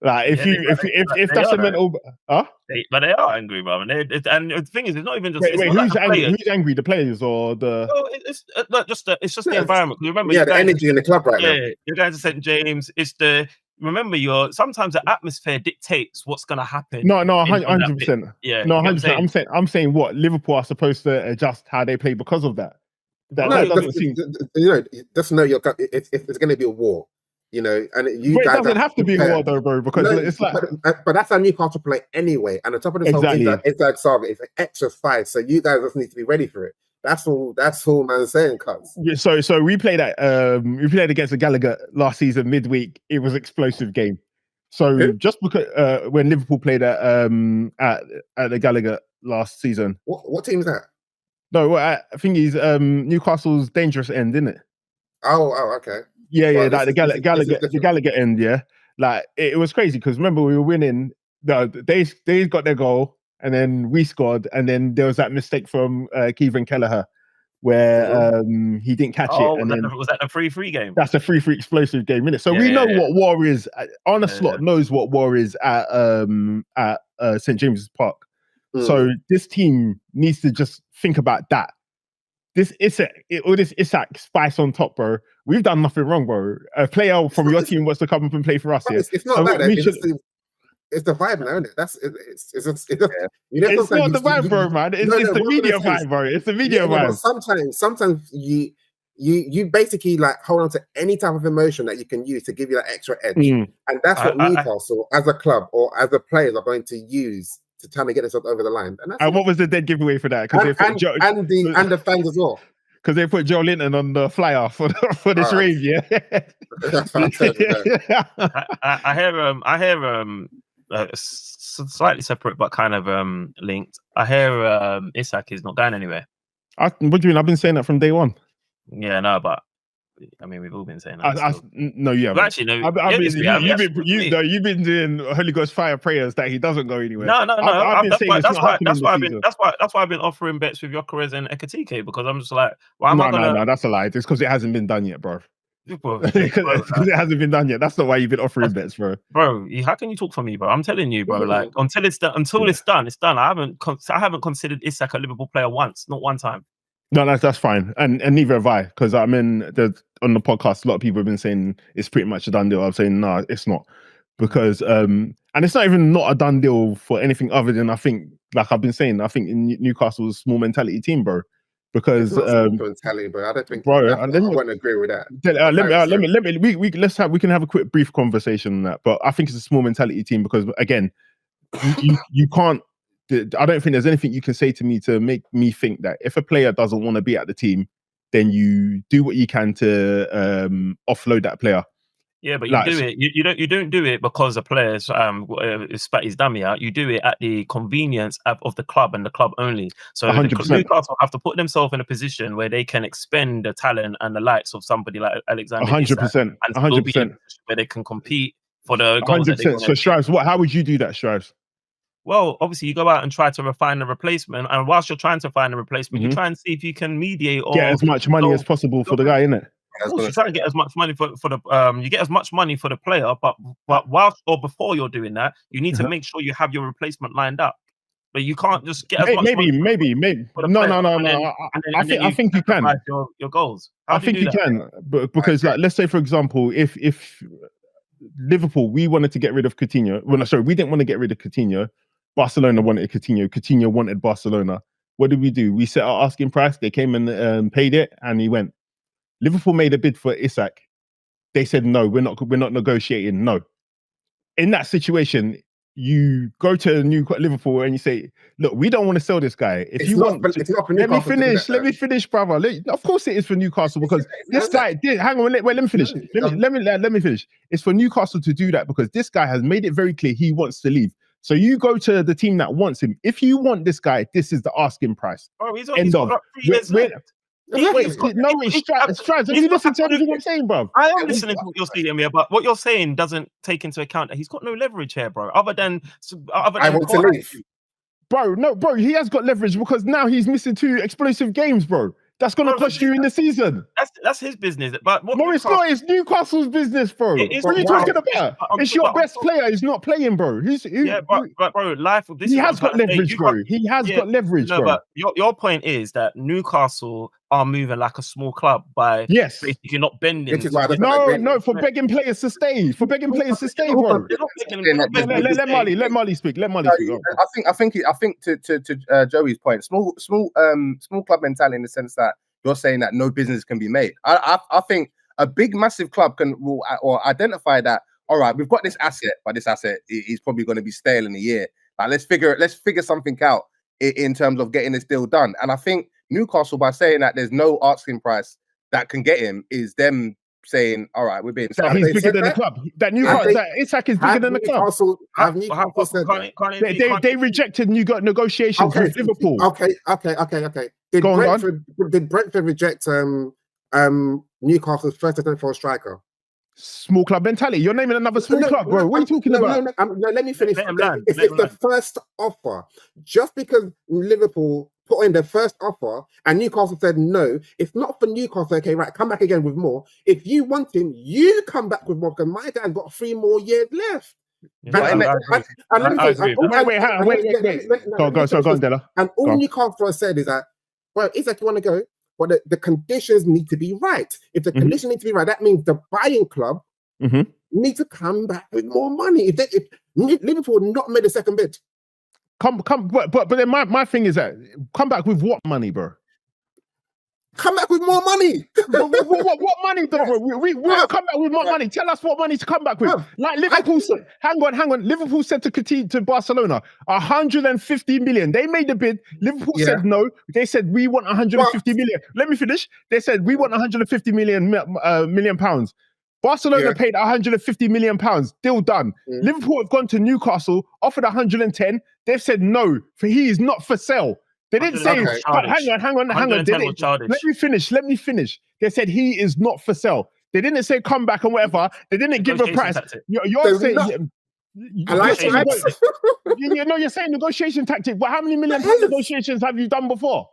Like, if that's a mental,
but they are angry, bro. And the thing is, it's not even just.
Who's angry? Who's angry? The players or the?
No, it's just the environment. Remember,
the energy in the club right now.
Yeah, you're going to St. James. It's the. Remember, sometimes the atmosphere dictates what's going to happen.
No, 100%.
Yeah,
no, 100%. I'm saying what Liverpool are supposed to adjust how they play because of that. That doesn't seem.
Just know it's going to be a war. And you guys
it doesn't have to be a war though, bro, because it's like.
But that's how Newcastle play anyway. And on top of this whole inside saga, it's an extra fight. So you guys just need to be ready for it. That's all man's saying, cuz.
Yeah, so we played against the Gallagher last season midweek. It was an explosive game. So just because when Liverpool played at the Gallagher last season.
What team is that?
No, I think he's Newcastle's dangerous end, isn't it?
Oh, okay.
Yeah, like the Gallagher end, yeah. Like it was crazy because remember we were winning. They got their goal and then we scored, and then there was that mistake from Kevin Kelleher where he didn't catch it. And
was that a 3-3 game?
That's a 3-3 explosive game, innit? So we know what war is. Arne Slot knows what war is at St. James's Park. So this team needs to just think about that. This Isak spice on top, bro. We've done nothing wrong, bro. A player from your team wants to come up and play for us.
It's not that. It's the vibe now, isn't it? It's
not the vibe, bro, man. It's the media vibe, bro. It's the media vibe.
Sometimes you basically like hold on to any type of emotion that you can use to give you that extra edge, and that's what Newcastle as a club or as a players are going to use to try to get themselves over the line.
And what was the dead giveaway for that?
And the fans as well.
Because they put Joe Linton on the flyer for this rave, yeah.
I hear slightly separate but kind of linked. I hear Isak is not going anywhere.
What do you mean? I've been saying that from day one.
Yeah, no, but I mean, we've all been saying that.
No, you haven't.
Well, actually, no.
You've been doing Holy Ghost fire prayers that he doesn't go anywhere.
No.
I've been saying it's not happening this season.
That's why I've been offering bets with Gyökeres and Ekitike, because I'm just like, why am I
No,
gonna?
that's a lie. It's because it hasn't been done yet, bro.
Bro,
Because it hasn't been done yet. That's not why you've been offering bets, bro.
Bro, how can you talk for me, bro? I'm telling you, bro. Like until it's done, it's done. I haven't considered Isak a Liverpool player once, not one time.
No, that's fine, and neither have I, because on the podcast, a lot of people have been saying it's pretty much a done deal. I'm saying no, it's not, because and it's not even not a done deal for anything other than, I think, like I've been saying, I think in Newcastle's small mentality team, bro. Because
mentality, bro. I don't think, I wouldn't agree with that.
We can have a quick brief conversation on that, but I think it's a small mentality team because, again, you can't. I don't think there's anything you can say to me to make me think that if a player doesn't want to be at the team, then you do what you can to offload that player.
Yeah, but you do it. You don't do it because the players spat his dummy out. You do it at the convenience of the club and the club only. So Newcastle have to put themselves in a position where they can expend the talent and the likes of somebody like Alexander Isak,
100%, 100%,
where they can compete for the goals.
100%. So Strives, how would you do that, Strives?
Well, obviously, you go out and try to refine the replacement, and whilst you're trying to find a replacement, you try and see if you can mediate or
get as much money as possible for the guy, innit?
Of course, you try to get as much money for the you get as much money for the player, but whilst or before you're doing that, you need to make sure you have your replacement lined up. But you can't just get as much money.
Maybe. No. I think you can.
Your goals.
I think you can, because like, let's say for example, if Liverpool, we wanted to get rid of Coutinho. Well, no, sorry, we didn't want to get rid of Coutinho. Barcelona wanted Coutinho. Coutinho wanted Barcelona. What did we do? We set our asking price. They came and paid it, and he went. Liverpool made a bid for Isak. They said no, we're not negotiating. No. In that situation, you go to Liverpool and you say, look, we don't want to sell this guy. Let me finish, brother. Of course it is for Newcastle, because this guy did. Hang on, let me finish. Let me finish. It's for Newcastle to do that because this guy has made it very clear he wants to leave. So you go to the team that wants him. If you want this guy, this is the asking price.
Oh, he's got 3 years left.
Strives. Have you listened to everything I'm saying, bro?
I am listening to what you're saying here, but what you're saying doesn't take into account that he's got no leverage here, bro. Other than
I want to leave.
Bro, he has got leverage because now he's missing 2 explosive games, bro. That's going to cost you in the season.
That's his business. But
it's not. It's Newcastle's business, bro. What are you talking about? It's your best player. He's not playing, bro.
Bro. Life.
He has got leverage, bro. He has got leverage, bro.
But your point is that Newcastle are moving like a small club by basically not bending.
No, for begging players to stay. For begging players to stay, bro. Let Marley speak.
I think to Joey's point, small club mentality in the sense that you're saying that no business can be made. I think a big, massive club will identify that. All right, we've got this asset, but this asset is probably going to be stale in a year. Like, let's figure something out in terms of getting this deal done. And I think Newcastle, by saying that there's no asking price that can get him, is them saying, all right, we're being
that he's bigger than the club. That Isak is bigger than the club. They rejected negotiations with Liverpool.
Okay. Did Brentford reject Newcastle's first attempt for a striker?
Small club mentality. You're naming another small club, bro. What are you talking about?
No, let me finish. It's the first offer. Just because Liverpool put in their first offer and Newcastle said no, it's not for Newcastle. Okay, right, come back again with more. If you want him, you come back with more, because my guy's got 3 more years left.
Wait. Go on, Della.
And all Newcastle has said is that, well, Isak, you want to go? But the conditions need to be right. If the conditions need to be right, that means the buying club need to come back with more money. If Liverpool not made a second bid,
but then my thing is that come back with what money, bro?
Come back with more money.
what money, bro? We will come back with more money. Tell us what money to come back with. Like Liverpool said, hang on. Liverpool said to Barcelona, 150 million. They made the bid. Liverpool said no. They said we want 150 million. Let me finish. They said we want 150 million pounds. Barcelona paid 150 million pounds. Deal done. Liverpool have gone to Newcastle, offered 110. They've said no, for he is not for sale. They didn't say,
110 was
but
childish.
hang on.
110 was childish.
Let me finish. They said he is not for sale. They didn't say come back and whatever. They didn't give a price.
Tactic.
You're saying... You're saying negotiation tactic, but how many £1 million negotiations have you done before?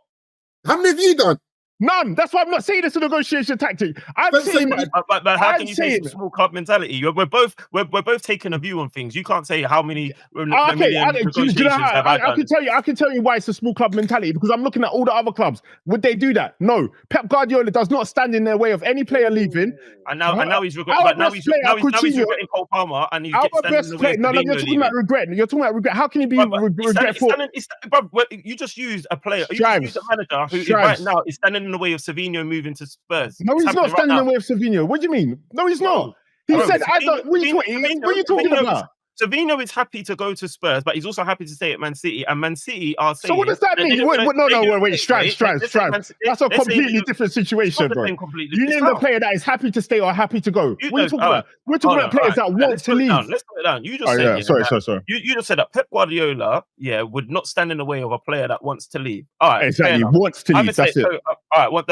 How many have you done?
None. That's why I'm not saying it's a negotiation tactic. I'm saying,
but how can you say small club mentality? We're both taking a view on things. You can't say how many negotiations have I done.
I can tell you why it's a small club mentality, because I'm looking at all the other clubs. Would they do that? No. Pep Guardiola does not stand in their way of any player leaving.
And now he's regretting. Now he's regretting Cole Palmer, and he's standing in the way.
No, you're talking about regret. You're talking about regret. How can he be regretful?
You just used a player. You
Strives.
just used a manager who right now is standing in the way of Savinho moving to Spurs.
No, he's not standing in the way of Savinho. What do you mean? No, he's not. He said, "I don't." What are you talking about?
Savinho is happy to go to Spurs, but he's also happy to stay at Man City. And Man City are saying...
So what does that mean? Wait, Strives. That's a completely different situation, bro. You name the player that is happy to stay or happy to go. What are you talking about? We're talking about players that want to leave.
Let's put it down. You just said...
Sorry.
You just said that Pep Guardiola, would not stand in the way of a player that wants to leave. All right.
Exactly. Wants to leave. That's it.
All right. Want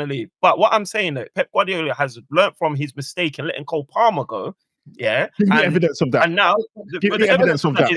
to leave. But what I'm saying that Pep Guardiola has learnt from his mistake in letting Cole Palmer go. Yeah,
give me evidence of that.
And now,
give me evidence of that.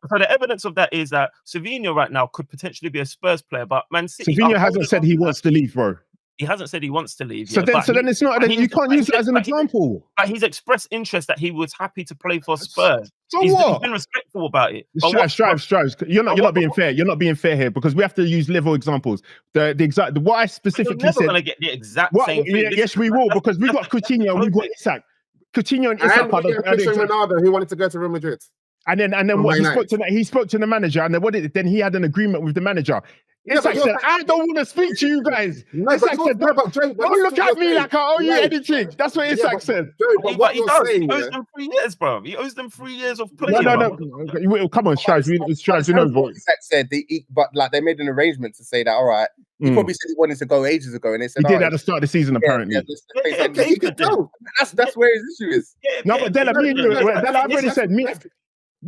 So the evidence of that is that Savinho right now could potentially be a Spurs player, but Man City.
Savinho hasn't said he wants to leave, bro.
He hasn't said he wants to leave.
So then it's not. You can't use it as an example.
But he's expressed interest that he was happy to play for Spurs.
So
he's
what?
been respectful about it.
Strives. You're not being fair. You're not being fair here, because we have to use level examples. The exact what I specifically said.
We're never gonna get the exact same thing.
Yes, we will, because we got Coutinho and we got Isak. Coutinho and Isak
Ronaldo, who wanted to go to Real Madrid.
And then what he spoke to the manager, and then he had an agreement with the manager. Isak said, I don't want to speak to you guys. Isak said, don't look at me like I owe you anything. That's what Isak said.
But he does. He owes them 3 years, bro. He owes them 3 years of playing.
No. Come on, Strives. You know what
Isak said. But they made an arrangement to say that, all right, he probably said he wanted to go ages ago, and they said
he did at the start of the season, apparently.
He could go.
That's where his issue is.
No, but Della, me and you, I've already said, me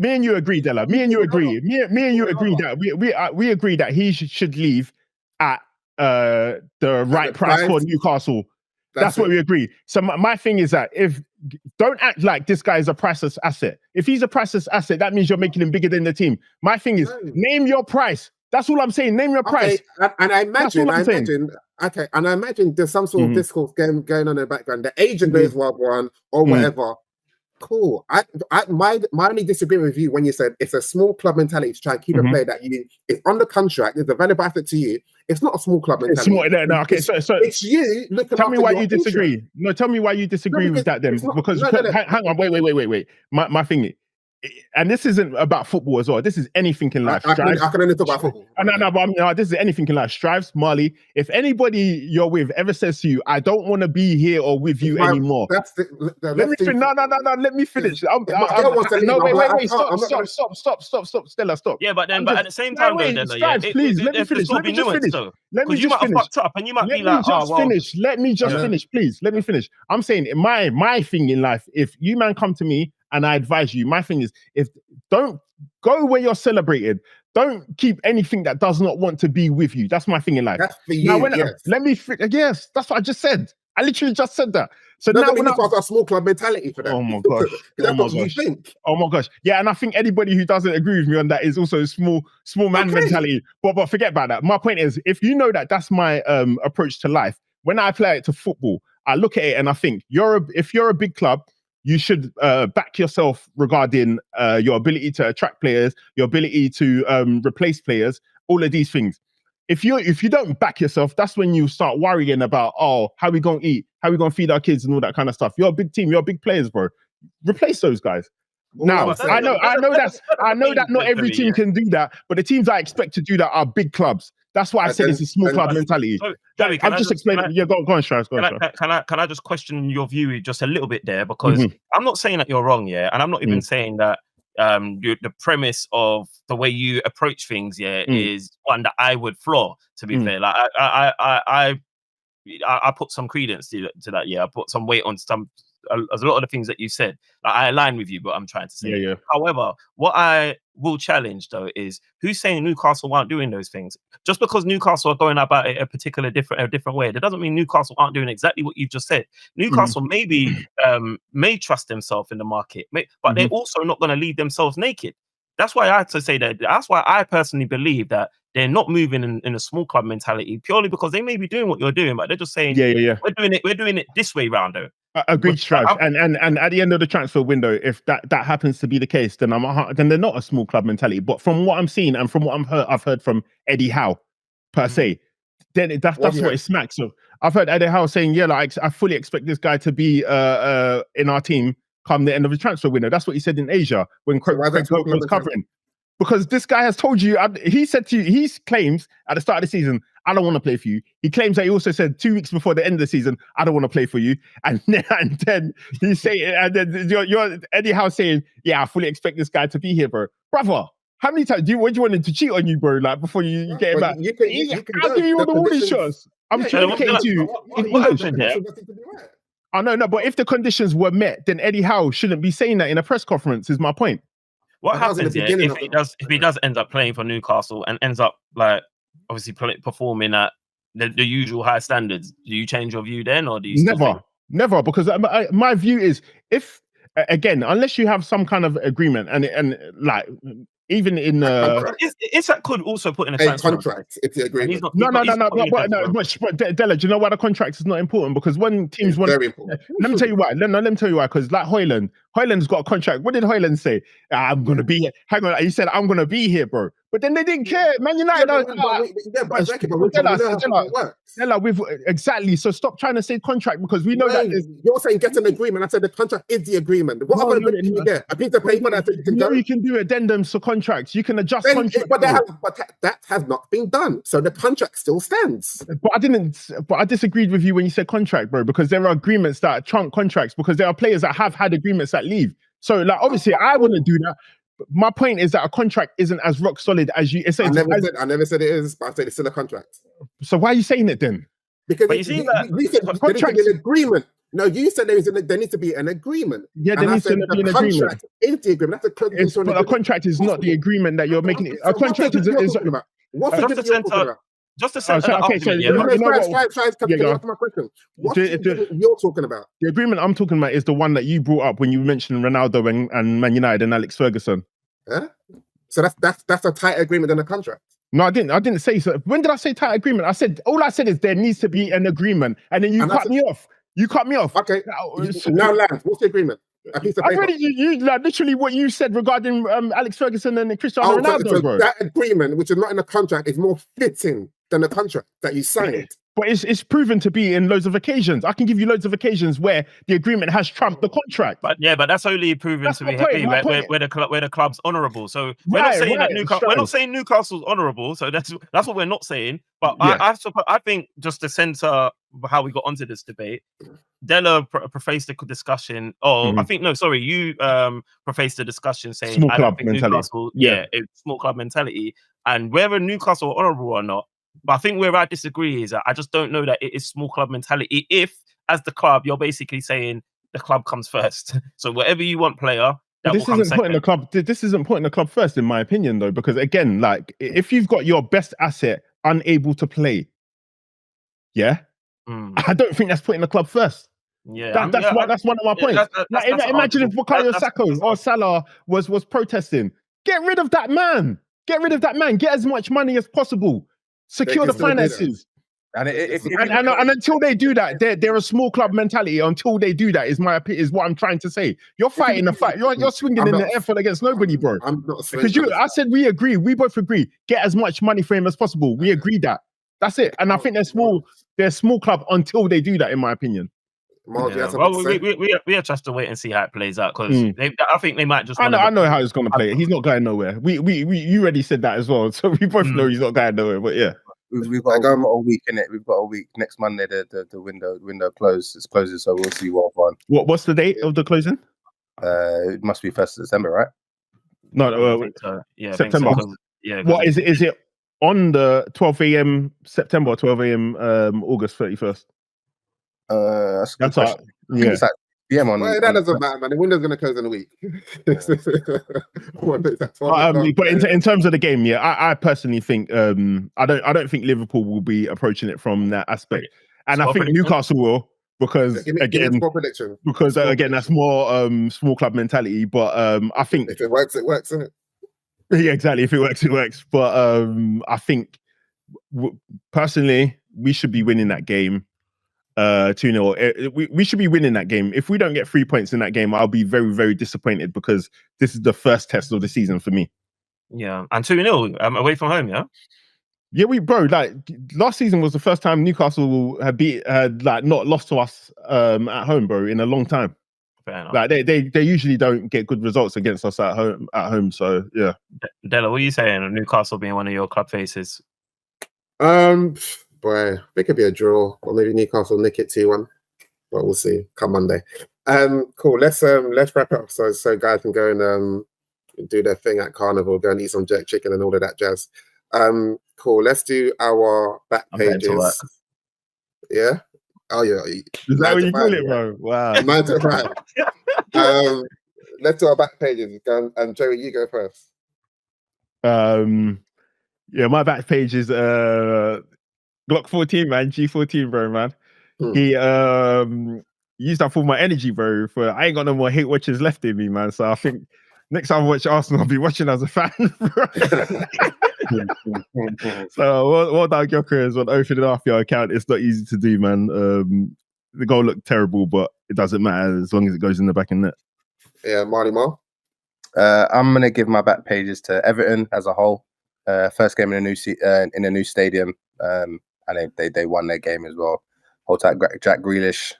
and you agree, Della. Me and you agree that we agree that he should leave at the right price for Newcastle. That's what we agree. So my thing is that don't act like this guy is a priceless asset. If he's a priceless asset, that means you're making him bigger than the team. My thing is, name your price. That's all I'm saying. Name your price.
And I imagine there's some sort of discourse going on in the background. The agent knows what one or whatever. Cool. My only disagreement with you when you said it's a small club mentality to try and keep a player that is on the contract, is a valuable asset to you. It's not a small club mentality. It's you looking.
Tell me why you disagree. No, tell me why you disagree with that then. Because hang on, wait. My thing. And this isn't about football as well. This is anything in life.
I can only talk about football.
No, this is anything in life. Strives, Marley. If anybody you're with ever says to you, "I don't want to be here or with you anymore," let me finish. No. Let me finish. Wait. Stop. Stella, stop.
Yeah, but at the same time,
please let me finish. Let me just finish.
You might have fucked up, and you might be like,
finish. Let me just finish, please. Let me finish. I'm saying my thing in life. If you man come to me and I advise you, my thing is, don't go where you're celebrated. Don't keep anything that does not want to be with you. That's my thing in life.
That's for you.
Yes, that's what I just said. I literally just said that. So
now I've got a small club mentality for that.
Oh my gosh.
That's what you think.
Oh my gosh. Yeah, and I think anybody who doesn't agree with me on that is also a small man mentality. But forget about that. My point is, if you know that that's my approach to life, when I apply it to football, I look at it and I think if you're a big club, you should back yourself regarding your ability to attract players, your ability to replace players, all of these things. If you don't back yourself, that's when you start worrying about, how we gonna eat, how we gonna feed our kids and all that kind of stuff. You're a big team, you're big players, bro. Replace those guys. Now, I know that not every team can do that, but the teams I expect to do that are big clubs. That's why I said it's a small club mentality.
Joey,
I'm just explaining. Yeah, go on, Strives.
Can I just question your view just a little bit there? Because I'm not saying that you're wrong, and I'm not even saying that the premise of the way you approach things, is one that I would flaw. To be fair, like I put some credence to that. I put some weight on some a lot of the things that you said. Like, I align with you, but I'm trying to say.
Yeah.
However, what I will challenge though is who's saying Newcastle aren't doing those things? Just because Newcastle are going about it a different way, that doesn't mean Newcastle aren't doing exactly what you've just said. Newcastle may trust themselves in the market, but they're also not going to leave themselves naked. That's why I had to say that. That's why I personally believe that they're not moving in a small club mentality purely because they may be doing what you're doing, but they're just saying, we're doing it this way round though.
Agreed, Strav. And at the end of the transfer window, if that happens to be the case, then then they're not a small club mentality. But from what I'm seeing and from what I've heard from Eddie Howe per se, then that's what it smacks of. I've heard Eddie Howe saying, yeah, like I fully expect this guy to be in our team come the end of the transfer window. That's what he said in Asia when Craig was covering. Because this guy has told you, he said to you, he claims at the start of the season, I don't want to play for you. He claims that he also said 2 weeks before the end of the season, I don't want to play for you. And then he's saying, and then you're Eddie Howe saying, yeah, I fully expect this guy to be here, bro. Brother, how many times do you want him to cheat on you, bro? Like before you get him back? I'll give you all the warning shots. I'm communicating to you. I know, but if the conditions were met, then Eddie Howe shouldn't be saying that in a press conference, is my point.
What happens if he does end up playing for Newcastle and ends up like obviously performing at the usual high standards? Do you change your view then, or do you
never? Because my view is if again, unless you have some kind of agreement and like even in
Isak could also put in a
contract. It's the agreement.
No. But Della, do you know why the contract is not important? Because when teams want,
very important.
Let me tell you why. Let me tell you why. Because like Højlund's got a contract. What did Højlund say? I'm gonna be here. Hang on, he said I'm gonna be here, bro. But then they didn't care. Man United. Exactly. So stop trying to say contract because we know that
you're saying get an agreement. I said the contract is the agreement. What other agreement can you get? A piece of paper that you can go.
You can do addendums to contracts. You can adjust contracts.
But that has not been done. So the contract still stands.
But I disagreed with you when you said contract, bro, because there are agreements that trump contracts because there are players that have had agreements that leave. So like obviously I wouldn't do that. My point is that a contract isn't as rock solid as you. I
never said it is, but I said it's still a contract.
So why are you saying it then?
Because you said there needs to be an agreement. No, you said there needs to be an agreement.
Yeah, there needs to be an agreement.
Is the agreement? That's
but a contract is not the agreement that you're making. A contract is
about. What's the difference you're talking about?
Just to set my question.
What you're talking about?
The agreement I'm talking about is the one that you brought up when you mentioned Ronaldo and Man United and Alex Ferguson.
Huh? So that's a tight agreement than a contract.
No, I didn't say so. When did I say tight agreement? All I said is there needs to be an agreement, and then you cut me off. You cut me off.
Okay. Now, Lance, what's the agreement? A piece of paper.
I you like literally what you said regarding Alex Ferguson and Cristiano Ronaldo,
so
bro.
That agreement, which is not in a contract, is more fitting than a contract that you signed.
But it's proven to be in loads of occasions. I can give you loads of occasions where the agreement has trumped the contract.
But that's only proven to be where the club's honourable. So we're not saying that Newcastle. We're not saying Newcastle's honourable. So that's what we're not saying. But I think just to center how we got onto this debate, Della prefaced the discussion. I think you prefaced the discussion saying
small club mentality.
Newcastle, it's small club mentality, and whether Newcastle are honourable or not. But I think where I disagree is that I just don't know that it is small club mentality. If, as the club, you're basically saying the club comes first. So whatever you want, player,
this isn't putting the club. This isn't putting the club first, in my opinion, though, because again, like if you've got your best asset unable to play, I don't think that's putting the club first.
Yeah,
that's one of my points. Imagine if Bukayo Saka or Salah was protesting. Get rid of that man. Get rid of that man. Get as much money as possible. Secure the finances. And until they do that, they're a small club mentality. Until they do that, is what I'm trying to say. You're fighting the fight. You're swinging in the effort against nobody, bro.
I'm not
because I said we agree. We both agree. Get as much money for him as possible. We agree that. That's it. And I think they're small club until they do that, in my opinion.
Well, we just have to wait and see how it plays out because I think they might just.
I know how he's going to play it. He's not going nowhere. You already said that as well, so we both know he's not going nowhere. But yeah,
we've got a week in it. We've got a week next Monday. The window closes, so we'll see what one.
What's the date of the closing?
It must be 1st of December, right?
No,
September. What is it? Is it on the 12 a.m. September, 12 a.m. August 31st?
That's
our, yeah.
Yeah, man.
Well, that doesn't matter, man. The window's going to close in a week. What is that, 12 o'clock?
But in terms of the game, yeah, I personally think I don't think Liverpool will be approaching it from that aspect, and I think Newcastle will because
give me a score prediction.
Again that's more small club mentality. But I think
if it works, it works, isn't it?
Yeah, exactly. If it works, it works. But I think personally we should be winning that game. 2-0. We should be winning that game. If we don't get 3 points in that game, I'll be very, very disappointed because this is the first test of the season for me.
Yeah, and 2-0 away from home.
Yeah, like last season was the first time Newcastle had not lost to us at home, bro, in a long time.
Fair enough.
Like they usually don't get good results against us at home. So yeah.
Della, what are you saying? Newcastle being one of your club faces.
Boy, it could be a draw, or maybe Newcastle nick it 2-1. But we'll see. Come Monday. Cool. Let's wrap it up so guys can go and do their thing at Carnival, go and eat some jerk chicken and all of that jazz. Cool. Let's do our back pages. Yeah. Oh yeah.
Is that what you call it, bro? Wow.
9 to 5. Let's do our back pages. And Joey, you go first.
Yeah, my back page is Glock 14, man. G14, bro, man. He used up all my energy, bro. I ain't got no more hate watchers left in me, man. So I think next time I watch Arsenal, I'll be watching as a fan. So well done, Gyökeres, on opening up your account. It's not easy to do, man. The goal looked terrible, but it doesn't matter as long as it goes in the back of the net.
Yeah, Marl.
I'm gonna give my back pages to Everton as a whole. First game in a new stadium, and they won their game as well. Hold tight, Jack Grealish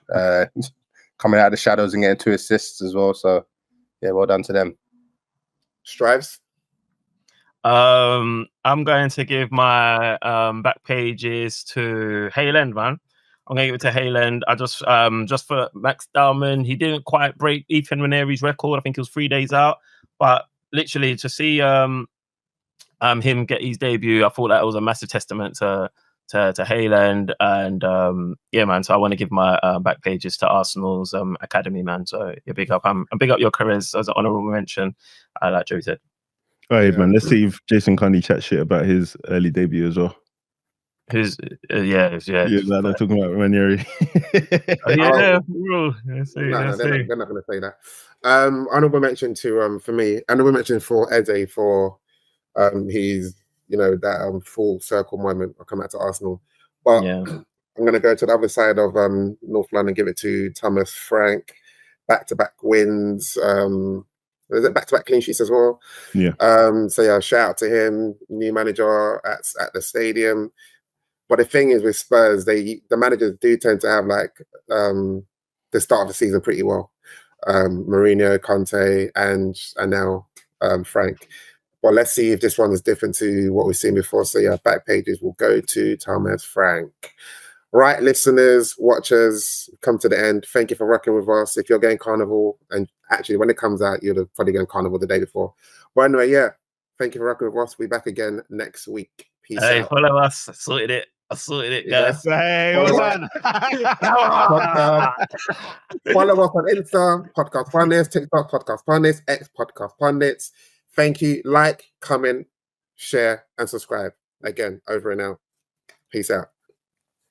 coming out of the shadows and getting 2 assists as well. So yeah, well done to them.
Strives.
I'm going to give my back pages to Hayland, man. I'm going to give it to Hayland. I just for Max Dowman, he didn't quite break Ethan Ranieri's record. I think it was 3 days out, but literally to see him get his debut, I thought that was a massive testament to Hayland, and yeah, man. So I want to give my back pages to Arsenal's academy, man. So yeah, big up. I'm big up Gyökeres as an honourable mention. Like Joe said.
All right, man. Let's see if Jason Cundy chat shit about his early debut as well.
Who's yeah, like
they're talking about Ranieri.
They're not going to say that. Honourable mention to for me. Honourable mention for Eze for he's that full circle moment. I'll come back to Arsenal, but yeah. I'm going to go to the other side of North London. Give it to Thomas Frank. Back-to-back wins. Is it back-to-back clean sheets as well?
Yeah.
So yeah, shout out to him. New manager at the stadium. But the thing is with Spurs, the managers do tend to have like the start of the season pretty well. Mourinho, Conte, and now Frank. But let's see if this one is different to what we've seen before. So yeah, back pages will go to Thomas Frank. Right, listeners, watchers, come to the end. Thank you for rocking with us. If you're going Carnival, and actually when it comes out, you're probably going Carnival the day before. But anyway, yeah, thank you for rocking with us. We'll be back again next week. Peace out.
Follow us. I sorted it, guys.
Hey,
follow us on Insta, Podcast Pundits, TikTok, Podcast Pundits, X Podcast Pundits. Thank you. Like, comment, share, and subscribe. Again, over and out. Peace out.